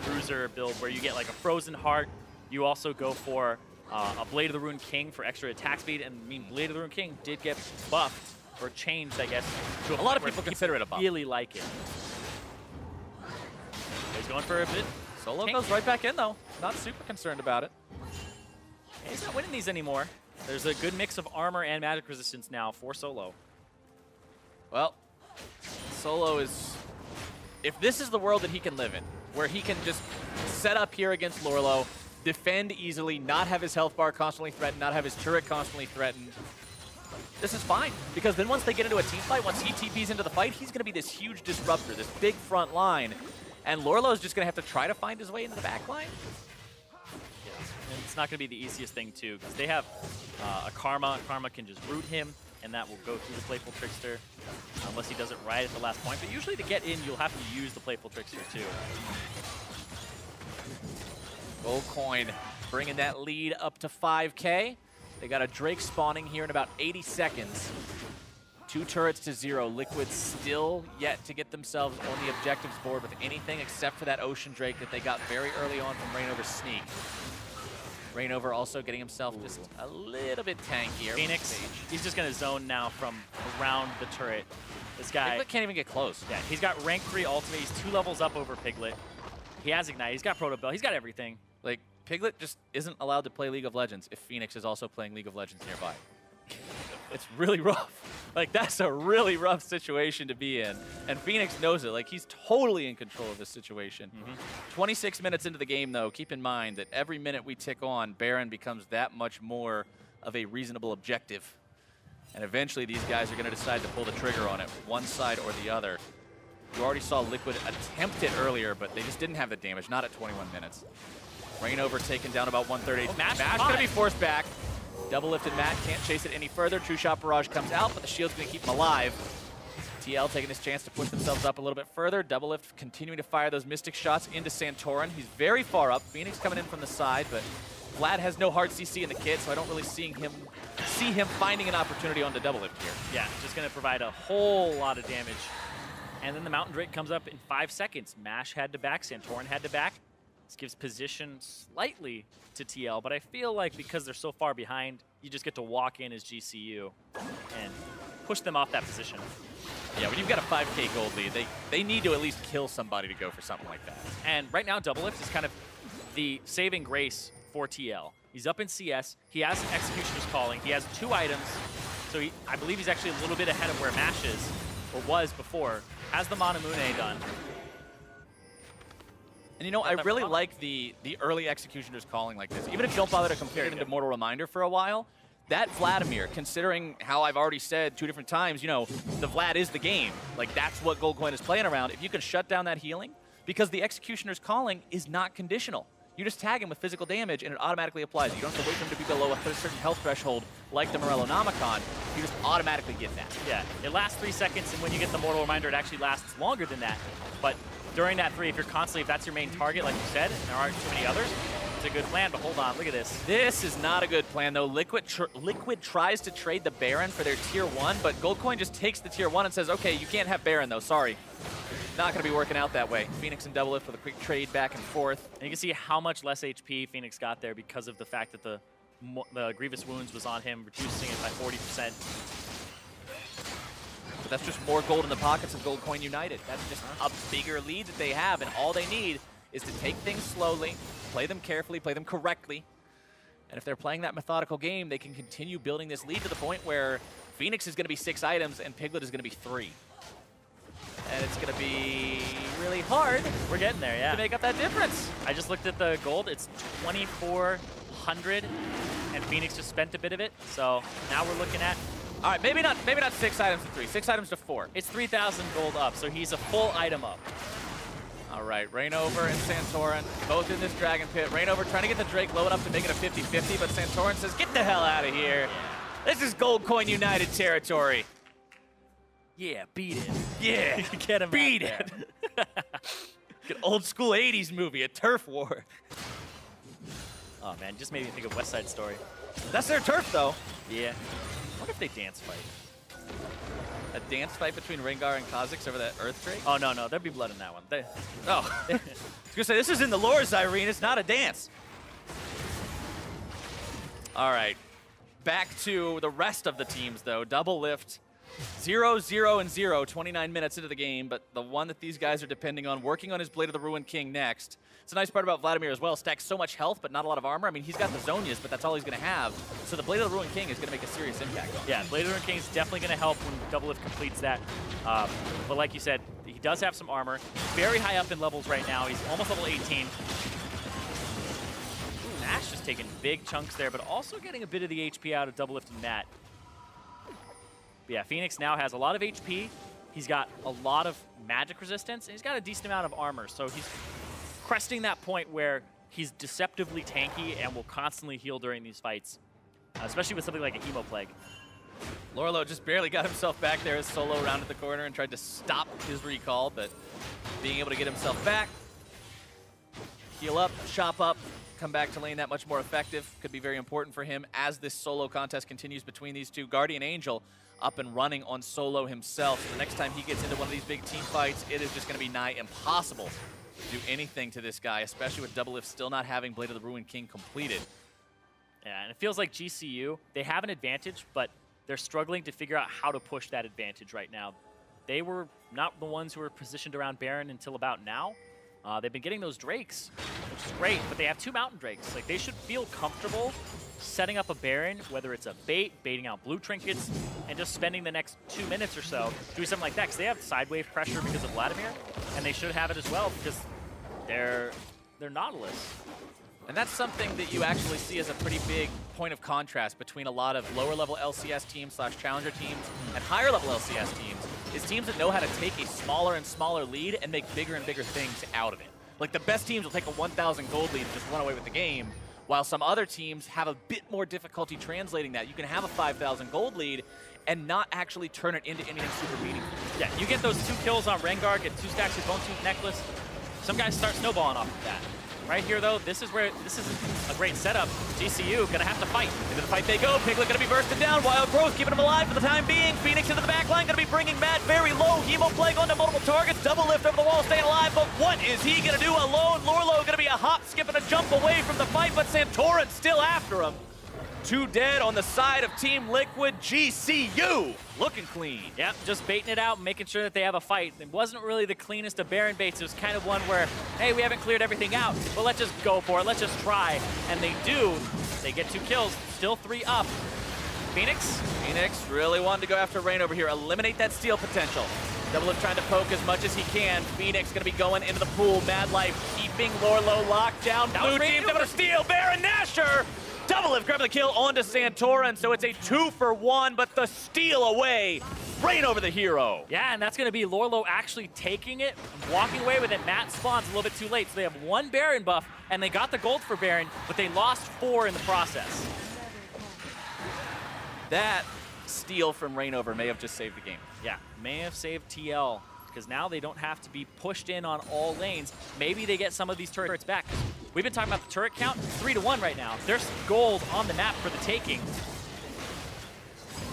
Bruiser build where you get like a Frozen Heart. You also go for a Blade of the Rune King for extra attack speed. And I mean, Blade of the Rune King did get buffed, or changed, I guess. To a lot of people consider it a buff. Really like it. He's going for a bit. Solo goes right back in, though. Not super concerned about it. He's not winning these anymore. There's a good mix of armor and magic resistance now for Solo. Well, Solo is... If this is the world that he can live in, where he can just set up here against Lorlo, defend easily, not have his health bar constantly threatened, not have his turret constantly threatened, this is fine. Because then once they get into a team fight, once he TPs into the fight, he's going to be this huge disruptor, this big front line. And Lorlo's just going to have to try to find his way into the back line. And it's not going to be the easiest thing, too, because they have a Karma. Karma can just root him, and that will go through the Playful Trickster, unless he does it right at the last point. But usually to get in, you'll have to use the Playful Trickster, too. Gold Coin bringing that lead up to 5K. They got a Drake spawning here in about 80 seconds. 2 turrets to 0. Liquid still yet to get themselves on the objectives board with anything except for that Ocean Drake that they got very early on from Rainover's sneak. Rainover also getting himself just a little bit tankier. Phoenix, he's just going to zone now from around the turret. This guy... Piglet can't even get close. Yeah, he's got rank 3 ultimate. He's 2 levels up over Piglet. He has Ignite. He's got Proto Bell. He's got everything. Like, Piglet just isn't allowed to play League of Legends if Phoenix is also playing League of Legends nearby. It's really rough. Like, that's a really rough situation to be in. And Phoenix knows it. Like, he's totally in control of this situation. 26 minutes into the game, though, keep in mind that every minute we tick on, Baron becomes that much more of a reasonable objective. And eventually, these guys are going to decide to pull the trigger on it, one side or the other. You already saw Liquid attempt it earlier, but they just didn't have the damage, not at 21 minutes. Rainover taken down about 138. Oh, Mash going to be forced back. Double lifted Matt, can't chase it any further. True Shot Barrage comes out, but the shield's going to keep him alive. TL taking this chance to push themselves up a little bit further. Double lift continuing to fire those Mystic shots into Santorin. He's very far up. Phoenix coming in from the side, but Vlad has no hard CC in the kit, so I don't really see him finding an opportunity on the double lift here. Yeah, just going to provide a whole lot of damage. And then the Mountain Drake comes up in 5 seconds. Mash had to back, Santorin had to back. This gives position slightly to TL, but I feel like because they're so far behind, you just get to walk in as GCU and push them off that position. Yeah, when you've got a 5K gold lead, they need to at least kill somebody to go for something like that. And right now, Double Lift is kind of the saving grace for TL. He's up in CS. He has Executioner's Calling. He has 2 items. So I believe he's actually a little bit ahead of where Mash is, or was before. Has the Manamune done. And you know, I really like the early Executioner's Calling like this. Even if you don't bother to compare it into Mortal Reminder for a while, that Vladimir, considering how I've already said 2 different times, you know, the Vlad is the game. Like, that's what Gold Coin is playing around. If you can shut down that healing, because the Executioner's Calling is not conditional. You just tag him with physical damage, and it automatically applies. You don't have to wait for him to be below a certain health threshold like the Morello Nomicon. You just automatically get that. Yeah, it lasts 3 seconds, and when you get the Mortal Reminder, it actually lasts longer than that. But during that 3, if that's your main target, like you said, and there aren't too many others, it's a good plan. But hold on, look at this. This is not a good plan, though. Liquid tries to trade the Baron for their tier 1, but Gold Coin just takes the tier 1 and says, okay, you can't have Baron, though. Sorry. Not going to be working out that way. Phoenix and Double Lift with a quick trade back and forth. And you can see how much less HP Phoenix got there because of the fact that the Grievous Wounds was on him, reducing it by 40%. but that's just more gold in the pockets of Gold Coin United. That's just a bigger lead that they have, and all they need is to take things slowly, play them carefully, play them correctly. And if they're playing that methodical game, they can continue building this lead to the point where Phoenix is going to be 6 items and Piglet is going to be 3. And it's going to be really hard. We're getting there, yeah. To make up that difference. I just looked at the gold. It's 2,400, and Phoenix just spent a bit of it. So now we're looking at... All right, maybe not 6 items to 3, 6 items to 4. It's 3,000 gold up, so he's a full item up. All right, Rainover and Santorin, both in this Dragon Pit. Rainover trying to get the Drake low enough to make it a 50-50, but Santorin says, get the hell out of here. This is Gold Coin United territory. Yeah, beat it. Yeah, get him beat it. An old school 80s movie, a turf war. Oh man, just made me think of West Side Story. That's their turf though. Yeah. What if they dance fight? A dance fight between Rengar and Kha'Zix over that Earth Drake? Oh, no, there'd be blood in that one. I was going to say, this is in the lore, Zirene. It's not a dance. All right. Back to the rest of the teams, though. Double Lift. 0, 0, and 0, 29 minutes into the game, but the one that these guys are depending on, working on his Blade of the Ruined King next. It's a nice part about Vladimir as well. Stacks so much health, but not a lot of armor. I mean, he's got the Zonias, but that's all he's going to have. So the Blade of the Ruined King is going to make a serious impact on him. Yeah, Blade of the Ruined King is definitely going to help when Double Lift completes that. But like you said, he does have some armor. Very high up in levels right now. He's almost level 18. Ooh, Nash just taking big chunks there, but also getting a bit of the HP out of Double Lift and Matt. But yeah, Phoenix now has a lot of HP. He's got a lot of magic resistance, and he's got a decent amount of armor. So he's cresting that point where he's deceptively tanky and will constantly heal during these fights, especially with something like a Hemo Plague. Lorlo just barely got himself back there as Solo rounded the corner and tried to stop his recall, but being able to get himself back, heal up, chop up, come back to lane that much more effective could be very important for him as this solo contest continues between these two. Guardian Angel up and running on Solo himself. So the next time he gets into one of these big team fights, it is just going to be nigh impossible to do anything to this guy, especially with Double Lift still not having Blade of the Ruined King completed. Yeah, and it feels like GCU, they have an advantage, but they're struggling to figure out how to push that advantage right now. They were not the ones who were positioned around Baron until about now. They've been getting those Drakes, which is great, but they have 2 Mountain Drakes. Like, they should feel comfortable setting up a Baron, whether it's a baiting out blue trinkets, and just spending the next 2 minutes or so doing something like that, because they have side wave pressure because of Vladimir, and they should have it as well because they're Nautilus. And that's something that you actually see as a pretty big point of contrast between a lot of lower-level LCS teams / challenger teams and higher-level LCS teams, is teams that know how to take a smaller and smaller lead and make bigger and bigger things out of it. Like, the best teams will take a 1,000 gold lead and just run away with the game, while some other teams have a bit more difficulty translating that. You can have a 5,000 gold lead and not actually turn it into anything super meaningful. Yeah, you get those 2 kills on Rengar, get 2 stacks of Bone Tooth Necklace. Some guys start snowballing off of that. Right here, though, this is a great setup. GCU gonna have to fight. Into the fight they go. Piglet gonna be bursted down. Wild Growth keeping him alive for the time being. Phoenix into the back line, gonna be bringing Matt very low. Hemo Plague onto multiple targets. Double Lift over the wall, staying alive. But what is he gonna do alone? Lorlo gonna be a hop, skip, and a jump away from the fight, but Santorin still after him. 2 dead on the side of Team Liquid. GCU looking clean. Yep, just baiting it out, making sure that they have a fight. It wasn't really the cleanest of Baron baits. It was kind of one where, hey, we haven't cleared everything out, but let's just go for it. Let's just try. And they do. They get 2 kills, still 3 up. Phoenix really wanted to go after Rain over here, eliminate that steal potential. Double Lift trying to poke as much as he can. Phoenix gonna be going into the pool. Mad Life keeping Lorlo locked down. Blue team's able to steal. Baron Nashor! Double Lift grabbing the kill onto Santorin, so it's a 2-for-1, but the steal away. Rain over the hero. Yeah, and that's going to be Lorlo actually taking it, walking away with it. Matt spawns a little bit too late, so they have 1 Baron buff, and they got the gold for Baron, but they lost 4 in the process. That steal from Rainover may have just saved the game. Yeah, may have saved TL, because now they don't have to be pushed in on all lanes. Maybe they get some of these turrets back. We've been talking about the turret count, 3-1 right now. There's gold on the map for the taking.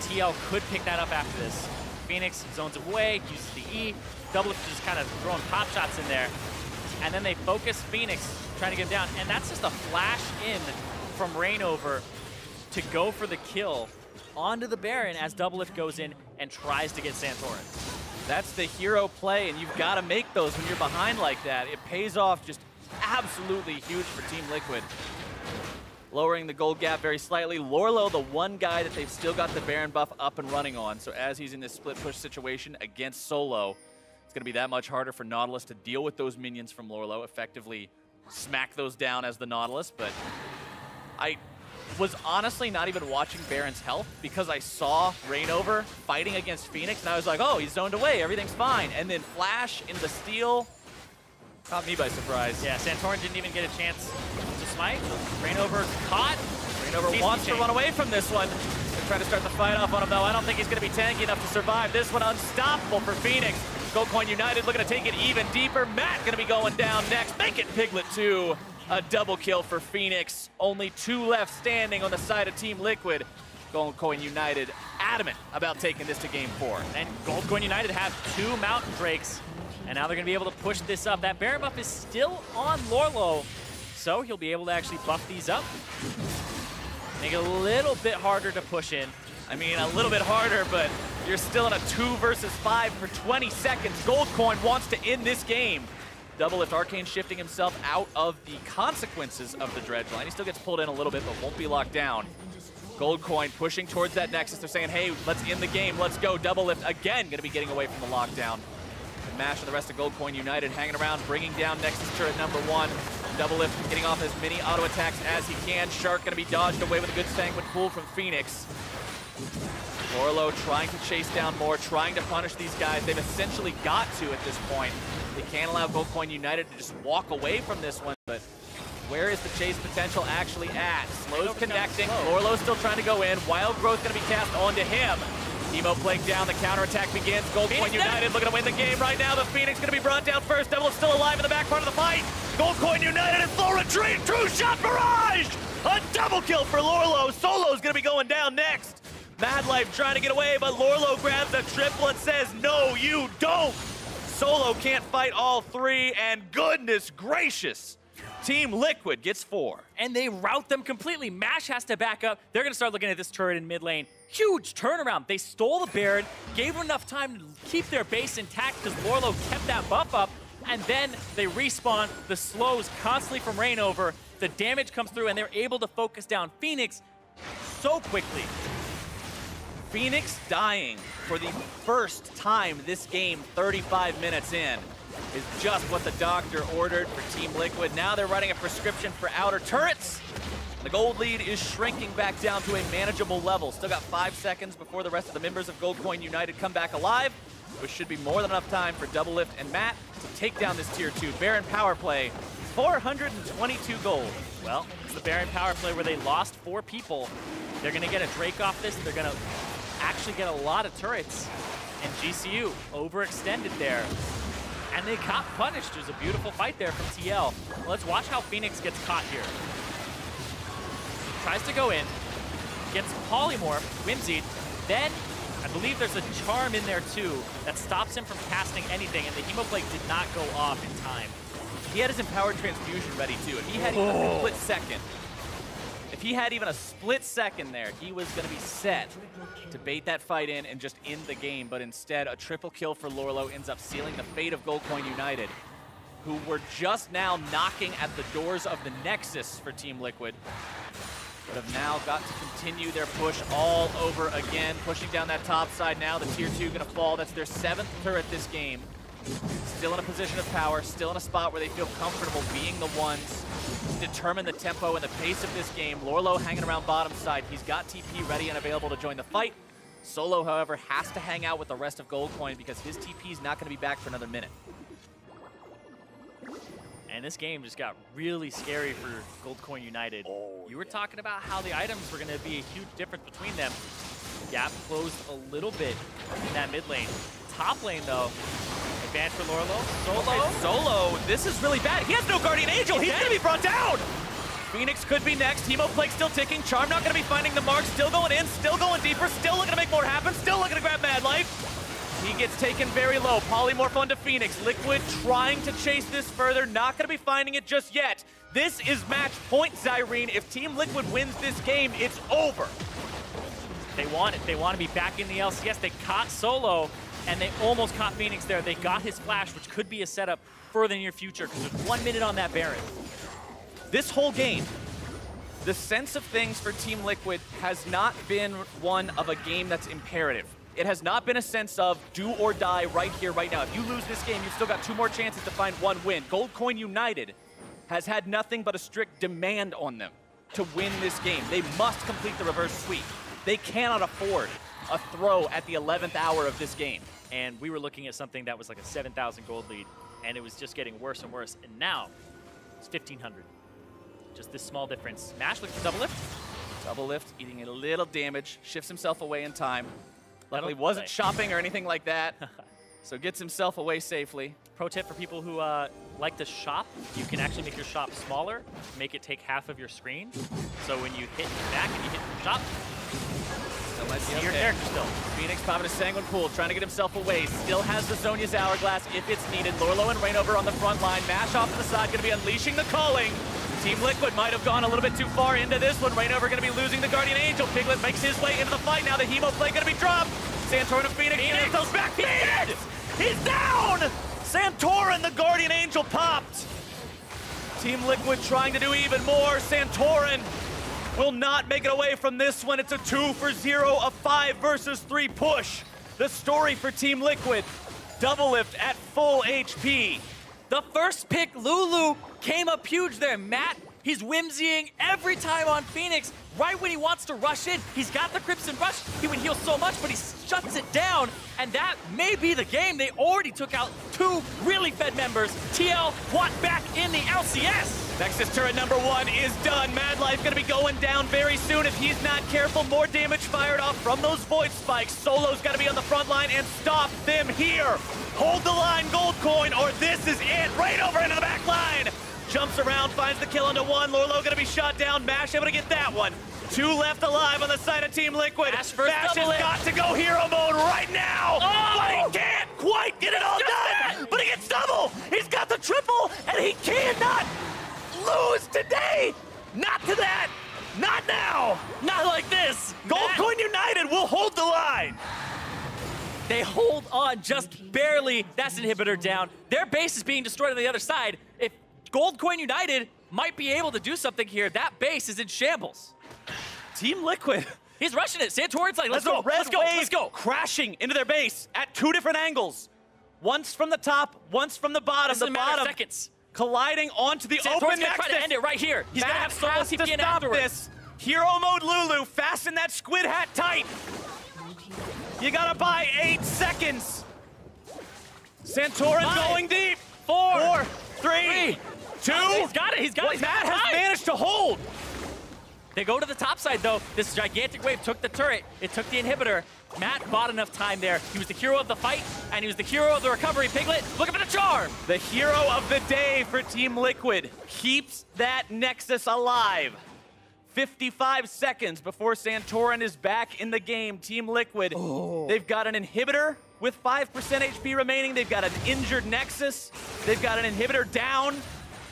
TL could pick that up after this. Phoenix zones away, uses the E. Double Lift just kind of throwing pop shots in there. And then they focus Phoenix, trying to get him down. And that's just a flash in from Rainover to go for the kill onto the Baron as Double Lift goes in and tries to get Santorin. That's the hero play, and you've got to make those when you're behind like that. It pays off just absolutely huge for Team Liquid. Lowering the gold gap very slightly. Lorlo, the one guy that they've still got the Baron buff up and running on. So as he's in this split push situation against Solo, it's going to be that much harder for Nautilus to deal with those minions from Lorlo, effectively smack those down as the Nautilus. But I was honestly not even watching Baron's health because I saw Reignover fighting against Phoenix, and I was like, oh, he's zoned away, everything's fine. And then Flash in the steal caught me by surprise. Yeah, Santorin didn't even get a chance to smite. Reignover caught. Reignover wants to run away from this one. They're trying to start the fight off on him, though. I don't think he's going to be tanky enough to survive. This one unstoppable for Phoenix. Goldcoin United looking to take it even deeper. Matt going to be going down next. Make it Piglet 2. A double kill for Phoenix. Only 2 left standing on the side of Team Liquid. Goldcoin United adamant about taking this to game 4. And Goldcoin United have 2 Mountain Drakes, and now they're going to be able to push this up. That Baron buff is still on Lorlo, so he'll be able to actually buff these up. Make it a little bit harder to push in. I mean, a little bit harder, but you're still in a 2 versus 5 for 20 seconds. Goldcoin wants to end this game. Doublelift Arcane shifting himself out of the consequences of the dredge line. He still gets pulled in a little bit, but won't be locked down. Goldcoin pushing towards that Nexus. They're saying, hey, let's end the game. Let's go. Doublelift again going to be getting away from the lockdown. And Mash and the rest of Goldcoin United hanging around, bringing down Nexus turret number 1. Doublelift getting off as many auto attacks as he can. Shark going to be dodged away with a good sanguine pull from Phoenix. Lorlo trying to chase down more, trying to punish these guys. They've essentially got to at this point. They can't allow Goldcoin United to just walk away from this one, but where is the chase potential actually at? Slow's connecting. Lorlo's still trying to go in. Wild Growth going to be cast onto him. Emo Plague down, the counterattack begins. Goldcoin United looking to win the game right now. The Phoenix going to be brought down first. Devil is still alive in the back part of the fight. Goldcoin United in full retreat. True shot barrage! A double kill for Lorlo. Solo's going to be going down next. Mad Life trying to get away, but Lorlo grabs the triple and says, no, you don't. Solo can't fight all 3, and goodness gracious, Team Liquid gets 4. And they rout them completely. Mash has to back up. They're going to start looking at this turret in mid lane. Huge turnaround. They stole the Baron, gave them enough time to keep their base intact because Lorlo kept that buff up, and then they respawn. The slows constantly from Reignover. The damage comes through, and they're able to focus down Phoenix so quickly. Phoenix dying for the first time this game, 35 minutes in, is just what the doctor ordered for Team Liquid. Now they're writing a prescription for outer turrets. The gold lead is shrinking back down to a manageable level. Still got 5 seconds before the rest of the members of Goldcoin United come back alive, which should be more than enough time for Doublelift and Matt to take down this tier 2. Baron power play, 422 gold. Well, it's the Baron power play where they lost 4 people. They're going to get a Drake off this. They're going to actually get a lot of turrets. And GCU overextended there. And they got punished. There's a beautiful fight there from TL. Well, let's watch how Phoenix gets caught here. Tries to go in, gets polymorph, whimsied, then I believe there's a charm in there too that stops him from casting anything, and the Hemoplague did not go off in time. He had his empowered transfusion ready too. If he had even a split second, there, he was going to be set to bait that fight in and just end the game. But instead, a triple kill for Lorlo ends up sealing the fate of Goldcoin United, who were just now knocking at the doors of the Nexus for Team Liquid, but have now got to continue their push all over again, pushing down that top side now. The tier 2 gonna fall. That's their 7th turret this game. Still in a position of power, still in a spot where they feel comfortable being the ones to determine the tempo and the pace of this game. Lorlo hanging around bottom side. He's got TP ready and available to join the fight. Solo, however, has to hang out with the rest of Goldcoin because his TP is not gonna be back for another minute. And this game just got really scary for Goldcoin United. You were talking about how the items were going to be a huge difference between them. Gap closed a little bit in that mid lane. Top lane, though, advantage for Lorlo. Solo, this is really bad. He has no Guardian Angel. He's going to be brought down. Phoenix could be next. Hemoplague still ticking. Charm not going to be finding the mark. Still going in, still going deeper, still looking to make more happen, still looking to grab Mad Life. He gets taken very low. Polymorph onto Phoenix. Liquid trying to chase this further. Not going to be finding it just yet. This is match point, Zirene. If Team Liquid wins this game, it's over. They want it. They want to be back in the LCS. They caught Solo, and they almost caught Phoenix there. They got his flash, which could be a setup for the near future, because there's 1 minute on that Baron. This whole game, the sense of things for Team Liquid has not been one of a game that's imperative. It has not been a sense of do or die right here, right now. If you lose this game, you've still got 2 more chances to find 1 win. Gold Coin United has had nothing but a strict demand on them to win this game. They must complete the reverse sweep. They cannot afford a throw at the 11th hour of this game. And we were looking at something that was like a 7,000 gold lead, and it was just getting worse and worse. And now it's 1,500. Just this small difference. Mash looking for double lift. Double lift, eating a little damage, shifts himself away in time. Luckily That'll wasn't play. shopping or anything like that, so gets himself away safely. Pro tip for people who like to shop, you can actually make your shop smaller, make it take half of your screen. So when you hit back and you hit your shop, That might be see your okay. character still. Phoenix popping a Sanguine Pool, trying to get himself away. Still has the Zhonya's Hourglass if it's needed. Lorlo and Rainover on the front line. Mash off to the side, going to be unleashing the calling. Team Liquid might have gone a little bit too far into this one. Rainover going to be losing the Guardian Angel. Piglet makes his way into the fight. Now the Hemo play going to be dropped. Santorin and Phoenix get themselves back. He's dead! He's down! Santorin, the Guardian Angel popped. Team Liquid trying to do even more. Santorin will not make it away from this one. It's a 2 for 0, a 5 versus 3 push. The story for Team Liquid, double lift at full HP. The first pick, Lulu, came up huge there. Matt, he's whimsying every time on Phoenix. Right when he wants to rush in, he's got the Crimson Rush. He would heal so much, but he shuts it down. And that may be the game. They already took out 2 really fed members. TL want back in the LCS. Nexus turret number 1 is done. Mad Life gonna be going down very soon if he's not careful. More damage fired off from those Void Spikes. Solo's gotta be on the front line and stop them here. Hold the line, Gold Coin, or this is it. Right over into the back line. Jumps around, finds the kill into 1. Lorlo gonna be shot down. Mash able to get that one. 2 left alive on the side of Team Liquid. Mash first has double got to go hero mode right now. Oh! But he can't quite get it all done. But he gets double. He's got the triple, and he cannot lose today. Not to that. Not now. Not like this. Gold Matt, Coin United will hold the line. they hold on just barely. That's inhibitor down. Their base is being destroyed on the other side. If Gold Coin United might be able to do something here, that base is in shambles. Team Liquid. He's rushing it. Santorin's like, let's There's go, a red let's go, wave let's go. crashing into their base at 2 different angles. Once from the top, once from the bottom. This is a The matter of bottom seconds. colliding onto the Santorin's open gonna try to Nexus. end it right here. He's gonna have Solo has to TP in stop afterwards. this. Hero mode Lulu, fasten that squid hat tight. You gotta buy 8 seconds. Santorin 5, going deep. 4, 3, 2. He's got it, he's got it. What He's Matt got has time. managed to hold. They go to the top side, though. This gigantic wave took the turret. It took the inhibitor. Matt bought enough time there. He was the hero of the fight, and he was the hero of the recovery. Piglet, looking for the charm. The hero of the day for Team Liquid keeps that Nexus alive. 55 seconds before Santorin is back in the game. Team Liquid, they've got an inhibitor with 5% HP remaining. They've got an injured Nexus. They've got an inhibitor down.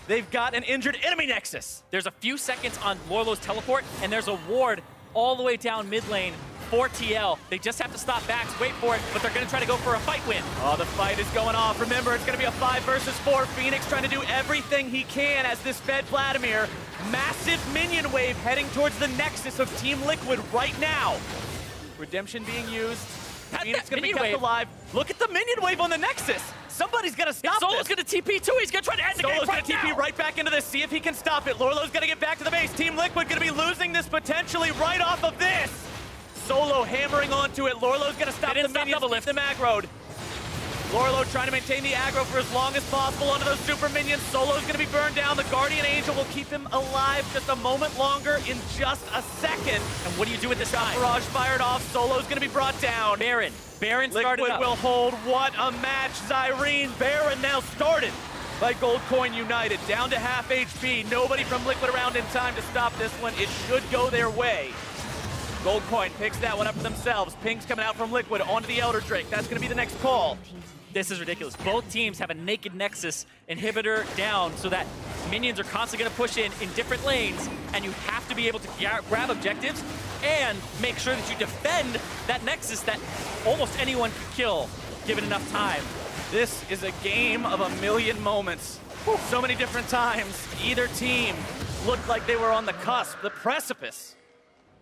They've got an injured enemy Nexus. There's a few seconds on Lorlo's teleport, and there's a ward all the way down mid lane for TL. They just have to stop backs, wait for it, but they're going to try to go for a fight win. Oh, the fight is going off. Remember, it's going to be a 5 versus 4. Phoenix trying to do everything he can as this fed Vladimir. Massive minion wave heading towards the Nexus of Team Liquid right now. Redemption being used. Phoenix going to be minion kept wave. alive. Look at the minion wave on the Nexus. Somebody's got to stop Solo's this. going to TP too. He's going to try to end the game Solo's right going to TP now. right back into this. See if he can stop it. Lorlo's going to get back to the base. Team Liquid going to be losing this potentially right off of this. Solo hammering onto it. Lorlo's going to stop They the didn't stop minions, double keep them aggroed. Lorlo trying to maintain the aggro for as long as possible onto those super minions. Solo's going to be burned down. The Guardian Angel will keep him alive just a moment longer in just a second. And what do you do with this guy? Barrage fired off. Solo's going to be brought down. Baron started Liquid up. will hold. What a match. Zirene, Baron now started by Gold Coin United. Down to half HP. Nobody from Liquid around in time to stop this one. It should go their way. Gold Coin picks that one up for themselves. Ping's coming out from Liquid onto the Elder Drake. That's going to be the next call. This is ridiculous. Both teams have a naked Nexus inhibitor down so that minions are constantly going to push in different lanes, and you have to be able to grab objectives and make sure that you defend that Nexus that almost anyone could kill, given enough time. This is a game of a million moments. So many different times. Either team looked like they were on the cusp, the precipice.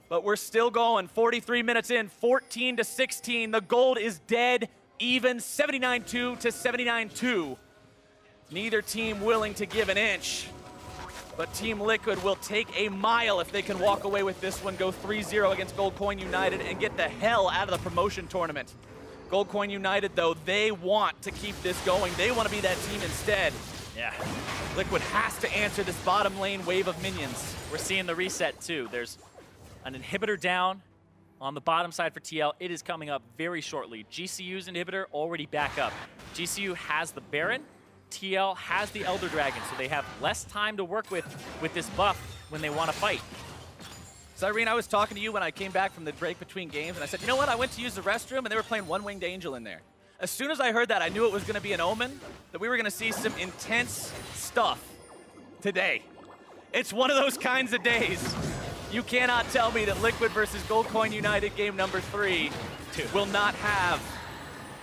But we're still going. 43 minutes in, 14-16. The gold is dead even, 79-2 to 79-2. Neither team willing to give an inch. But Team Liquid will take a mile if they can walk away with this one, go 3-0 against Gold Coin United, and get the hell out of the promotion tournament. Gold Coin United, though, they want to keep this going. They want to be that team instead. Yeah. Liquid has to answer this bottom lane wave of minions. We're seeing the reset, too. There's an inhibitor down on the bottom side for TL. It is coming up very shortly. GCU's inhibitor already back up. GCU has the Baron. TL has the Elder Dragon, so they have less time to work with this buff when they want to fight. Zirene, I was talking to you when I came back from the break between games, and I said, you know what? I went to use the restroom, and they were playing One-Winged Angel in there. As soon as I heard that, I knew it was going to be an omen, that we were going to see some intense stuff today. It's one of those kinds of days. You cannot tell me that Liquid versus Gold Coin United game number 3 will not have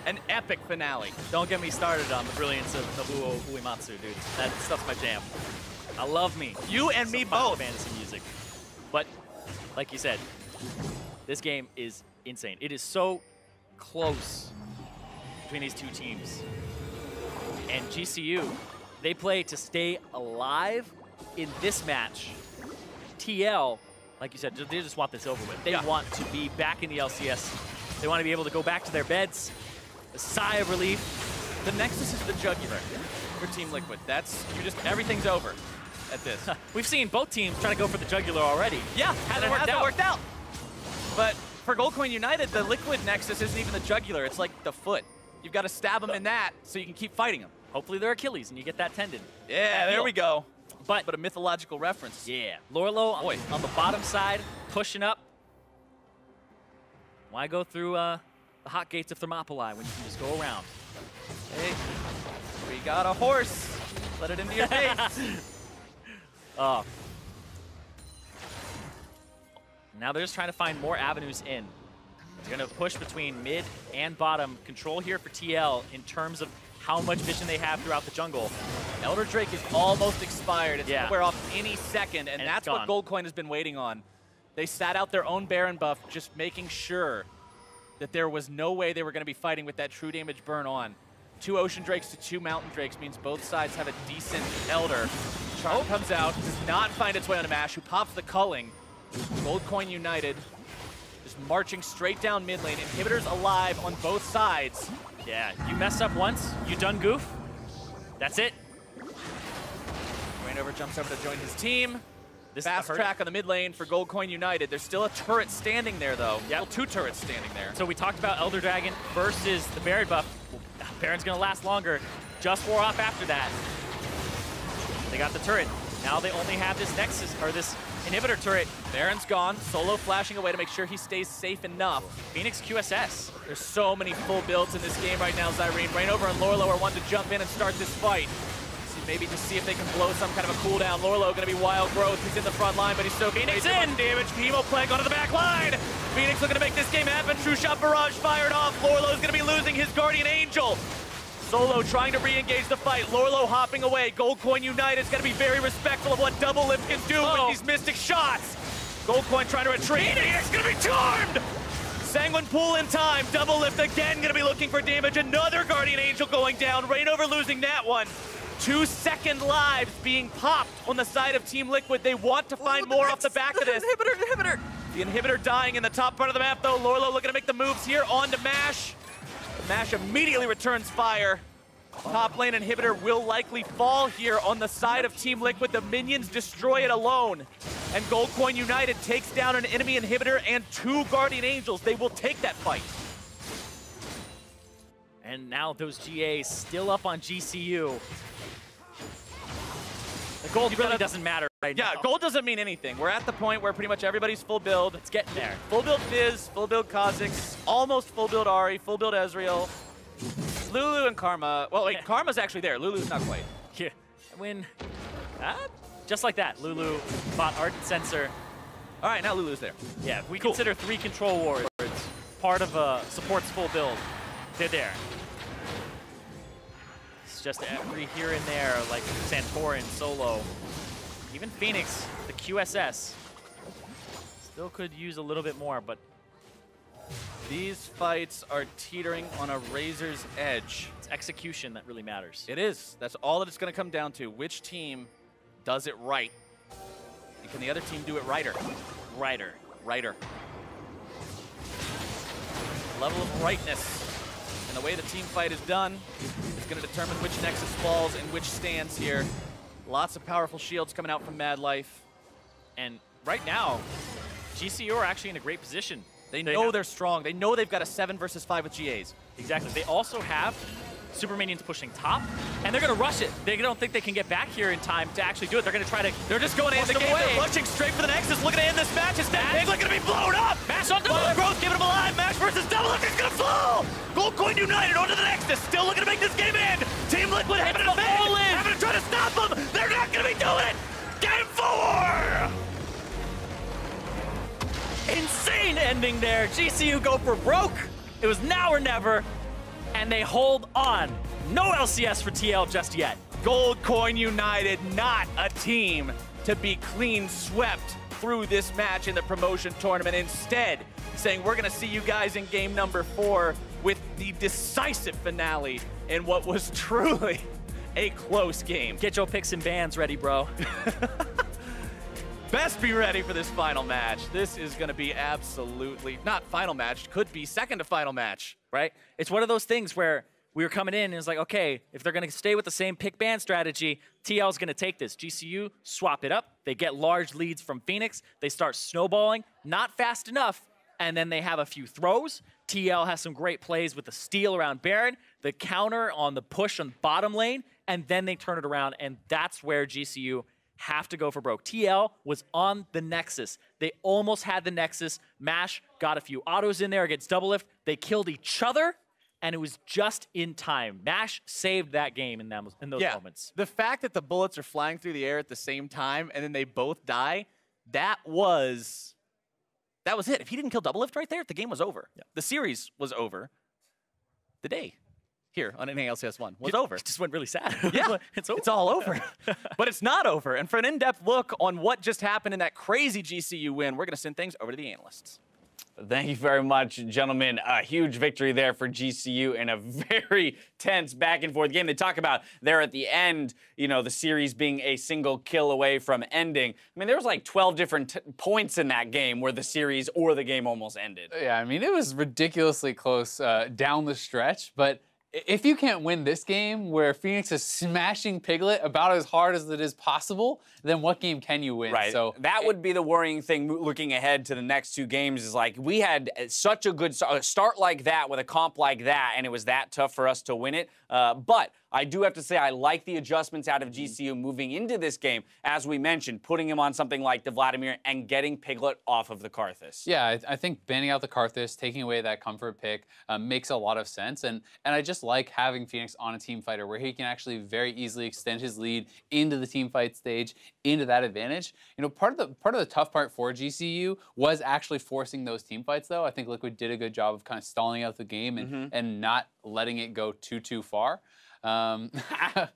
an epic finale. Don't get me started on the brilliance of Nobuo Uematsu, dude. That stuff's my jam. I love me. You and me both. Fantasy music. But, like you said, this game is insane. It is so close between these two teams. And GCU, they play to stay alive in this match. TL, like you said, they just want this over with. They want to be back in the LCS. They want to be able to go back to their beds. A sigh of relief. The Nexus is the jugular for Team Liquid. Everything's over at this. We've seen both teams try to go for the jugular already. Yeah, hasn't worked out. But for Gold Coin United, the Liquid Nexus isn't even the jugular. It's like the foot. You've got to stab them in that so you can keep fighting them. Hopefully they're Achilles and you get that tendon. Yeah, there we go. But a mythological reference. Yeah. Lorlo on the bottom side, pushing up. Why go through the hot gates of Thermopylae when you can just go around? Hey, we got a horse. Let it into your face. Oh. Now they're just trying to find more avenues in. They're going to push between mid and bottom. Control here for TL in terms of how much vision they have throughout the jungle. Elder Drake is almost expired. It's going to wear off any second, and that's what Gold Coin has been waiting on. They sat out their own Baron buff, just making sure that there was no way they were going to be fighting with that true damage burn on. 2 Ocean Drakes to 2 Mountain Drakes means both sides have a decent Elder. Charm comes out, does not find its way on a Mash, who pops the culling. Gold Coin United just marching straight down mid lane. Inhibitors alive on both sides. Yeah, you mess up once, you done goof. That's it. Rainover jumps over to join his team. Fast track on the mid lane for Gold Coin United. There's still a turret standing there, though. Yeah, still 2 turrets standing there. So we talked about Elder Dragon versus the Baron buff. Baron's going to last longer. Just wore off after that. They got the turret. Now they only have this Nexus, or this inhibitor turret. Baron's gone. Solo flashing away to make sure he stays safe enough. Phoenix QSS. There's so many full builds in this game right now, Zirene. Rainover and Lorlo are one to jump in and start this fight. Maybe just see if they can blow some kind of a cooldown. Lorlo going to be wild growth. He's in the front line, but he's soaking Phoenix in damage. Primo Plague onto the back line. Phoenix looking to make this game happen. True Shot Barrage fired off. Lorlo's going to be losing his Guardian Angel. Solo trying to re-engage the fight. Lorlo hopping away. Gold Coin United is going to be very respectful of what Double Lift can do with these Mystic shots. Gold Coin trying to retreat. Phoenix going to be charmed. Sanguine Pool in time. Double Lift again going to be looking for damage. Another Guardian Angel going down. Rainover losing that one. 2-second lives being popped on the side of Team Liquid. They want to find more off the back of this. Inhibitor. The inhibitor dying in the top part of the map, though. Lorlo looking to make the moves here on to Mash. Mash immediately returns fire. Top lane inhibitor will likely fall here on the side of Team Liquid. The minions destroy it alone. And Gold Coin United takes down an enemy inhibitor and 2 Guardian Angels. They will take that fight. And now those GAs still up on GCU. The gold really doesn't matter right now. Yeah, gold doesn't mean anything. We're at the point where pretty much everybody's full build. It's getting there. Full build Fizz, full build Kha'Zix, almost full build Ahri, full build Ezreal. Lulu and Karma. Well, wait, Karma's actually there. Lulu's not quite. Yeah, just like that. Lulu bought Ardent Sensor. All right, now Lulu's there. Yeah, if we consider 3 control wards part of a support's full build, they're there. It's just every here and there, like Santorin, Solo, even Phoenix, the QSS, still could use a little bit more, but these fights are teetering on a razor's edge. it's execution that really matters. It is. That's all that it's going to come down to. Which team does it right? And can the other team do it righter? Righter. Level of rightness and the way the team fight is done is going to determine which Nexus falls and which stands here. Lots of powerful shields coming out from Mad Life. And right now, GCU are actually in a great position. They know they're strong. They know they've got a 7 versus 5 with GAs. Exactly. They also have Super Minions pushing top, and they're going to rush it. They don't think they can get back here in time to actually do it. They're going to try to. They're just going to end the game. They're rushing straight for the Nexus, looking to end this match. It's that Piglet going to be blown up. Mash on double Wild Growth giving him a live. Mash versus Double Lift is going to fall. Gold Coin United onto the Nexus. Still looking to make this game end. Team Liquid having to having to try to stop them. They're not going to be doing it. Game 4. Insane ending there. GCU go for broke. It was now or never, and they hold on. No LCS for TL just yet. Gold Coin United, not a team to be clean swept through this match in the promotion tournament. Instead, saying we're going to see you guys in game number 4 with the decisive finale in what was truly a close game. Get your picks and bans ready, bro. Best be ready for this final match. This is going to be absolutely, not final match, could be second to final match. Right? It's one of those things where we were coming in and it's like, okay, if they're going to stay with the same pick ban strategy, TL's going to take this. GCU swap it up. They get large leads from Phoenix. They start snowballing, not fast enough, and then they have a few throws. TL has some great plays with the steal around Baron, the counter on the push on bottom lane, and then they turn it around, and that's where GCU have to go for broke. TL was on the Nexus. They almost had the Nexus. MASH got a few autos in there against Double Lift. They killed each other, and it was just in time. MASH saved that game in those moments. The fact that the bullets are flying through the air at the same time and then they both die, that was it. If he didn't kill Double Lift right there, the game was over. Yeah. The series was over. The day here on NALCS 1 was over. It just went really sad. Yeah, it's over. It's all over. But it's not over. And for an in-depth look on what just happened in that crazy GCU win, we're going to send things over to the analysts. Thank you very much, gentlemen. A huge victory there for GCU in a very tense back and forth game. They talk about there at the end, you know, the series being a single kill away from ending. I mean, there was like 12 different points in that game where the series or the game almost ended. Yeah, I mean, it was ridiculously close down the stretch, but if you can't win this game where Phoenix is smashing Piglet about as hard as it is possible, then what game can you win? Right. So that would be the worrying thing looking ahead to the next 2 games is like we had such a good start like that with a comp like that, and it was that tough for us to win it. But I do have to say I like the adjustments out of GCU moving into this game, as we mentioned, putting him on something like the Vladimir and getting Piglet off of the Karthus. Yeah, I think banning out the Karthus, taking away that comfort pick makes a lot of sense. And I just like having Phoenix on a team fighter where he can actually very easily extend his lead into the team fight stage, into that advantage. You know, part of the tough part for GCU was actually forcing those team fights, though. I think Liquid did a good job of kind of stalling out the game and not letting it go too far. That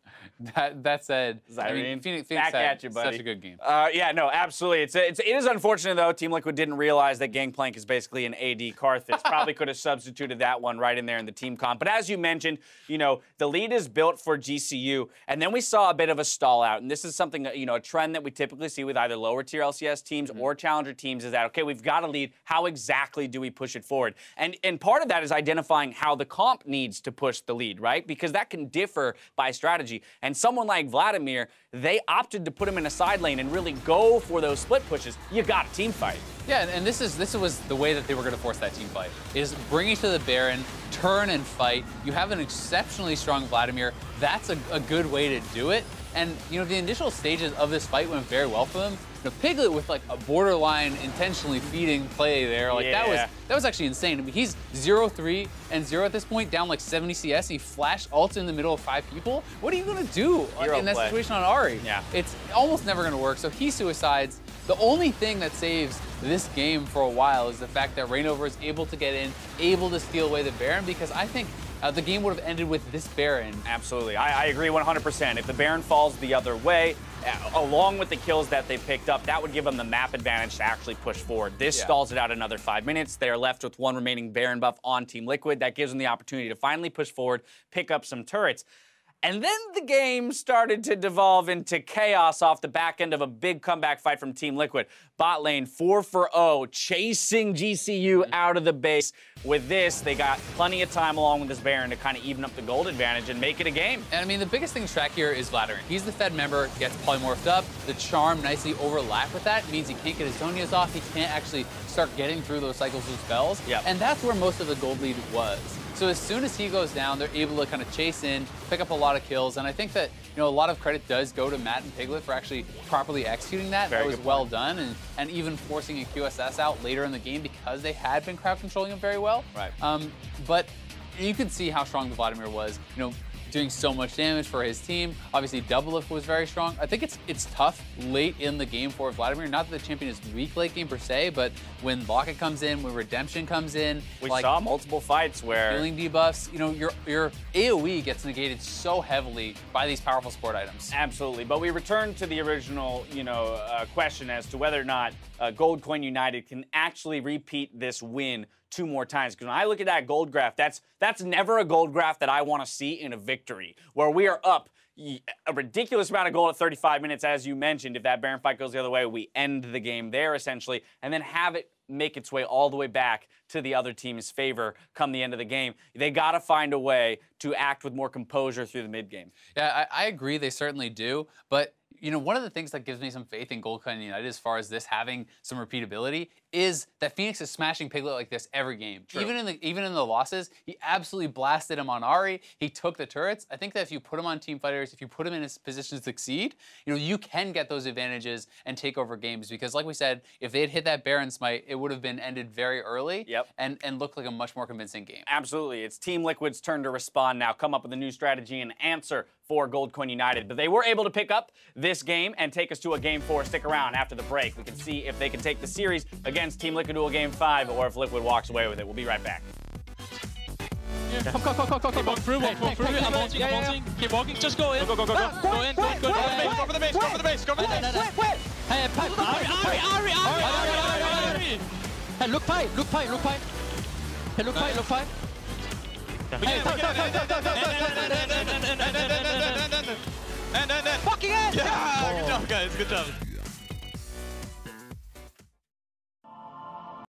said, Zirene, I mean, Phoenix back had at you, buddy. such a good game. Yeah, no, absolutely. It is unfortunate, though. Team Liquid didn't realize that Gangplank is basically an AD Karthus. Probably could have substituted that one right in there in the team comp. But as you mentioned, you know, the lead is built for GCU, and then we saw a bit of a stall out. And this is something that, you know, a trend that we typically see with either lower tier LCS teams or challenger teams is that, okay, we've got a lead. How exactly do we push it forward? And part of that is identifying how the comp needs to push the lead, right? Because that can differ by strategy. And someone like Vladimir, they opted to put him in a side lane and really go for those split pushes. You got a team fight. Yeah, and this was the way that they were going to force that team fight, is bring it to the Baron, turn and fight. You have an exceptionally strong Vladimir. That's a good way to do it. And, you know, the initial stages of this fight went very well for them. You know, Piglet with like a borderline intentionally feeding play there, like that was actually insane. I mean, he's 0-3 and 0 at this point, down like 70 CS. He flash ults in the middle of 5 people. What are you gonna do in that situation on Ahri? Yeah. It's almost never gonna work. So he suicides. The only thing that saves this game for a while is the fact that Reignover is able to get in, able to steal away the Baron, because I think the game would have ended with this Baron. Absolutely. I agree 100%. If the Baron falls the other way, along with the kills that they picked up, that would give them the map advantage to actually push forward. This stalls it out another 5 minutes. They are left with one remaining Baron buff on Team Liquid. That gives them the opportunity to finally push forward, pick up some turrets. And then the game started to devolve into chaos off the back end of a big comeback fight from Team Liquid. Bot lane 4 for 0, chasing GCU out of the base. With this, they got plenty of time along with this Baron to kind of even up the gold advantage and make it a game. And I mean, the biggest thing to track here is Vladimir. He's the Fed member, gets polymorphed up. The charm nicely overlapped with that. It means he can't get his Zonias off. He can't actually start getting through those cycles of spells. Yep. And that's where most of the gold lead was. So as soon as he goes down, they're able to kind of chase in, pick up a lot of kills, and I think that a lot of credit does go to Matt and Piglet for actually properly executing that. That was well done, and even forcing a QSS out later in the game because they had been crowd controlling him very well. Right. But you could see how strong the Vladimir was. Doing so much damage for his team. Obviously, Doublelift was very strong. I think it's tough late in the game for Vladimir. Not that the champion is weak late game per se, but when Locket comes in, when Redemption comes in, we saw multiple fights where healing debuffs. Your AOE gets negated so heavily by these powerful support items. Absolutely, but we return to the original, question as to whether or not Gold Coin United can actually repeat this win 2 more times. Because when I look at that gold graph, that's never a gold graph that I want to see in a victory, where we are up a ridiculous amount of gold at 35 minutes, as you mentioned. If that Baron fight goes the other way, we end the game there, essentially, and then have it make its way all the way back to the other team's favor come the end of the game. They got to find a way to act with more composure through the mid-game. Yeah, I agree. They certainly do. But one of the things that gives me some faith in Gold Coin United as far as this having some repeatability is that Phoenix is smashing Piglet like this every game. True. Even in the losses, he absolutely blasted him on Ahri. He took the turrets. I think that if you put him on team fighters, if you put him in his position to succeed, you can get those advantages and take over games. Because like we said, if they had hit that Baron smite, it would have been ended very early. Yep. And looked like a much more convincing game. Absolutely. It's Team Liquid's turn to respond now, come up with a new strategy and answer for Gold Coin United. But they were able to pick up this game and take us to a Game 4. Stick around after the break. We can see if they can take the series against Team Liquid to a Game 5 or if Liquid walks away with it. We'll be right back. Yeah. Come. Keep walking through, I'm wanting. Keep walking, just go in. Go in, go in. Go for the base. Hey, Ahri. Hey, look pie. Hey, look pie. And fucking end! Yeah! Good job, guys. Good job.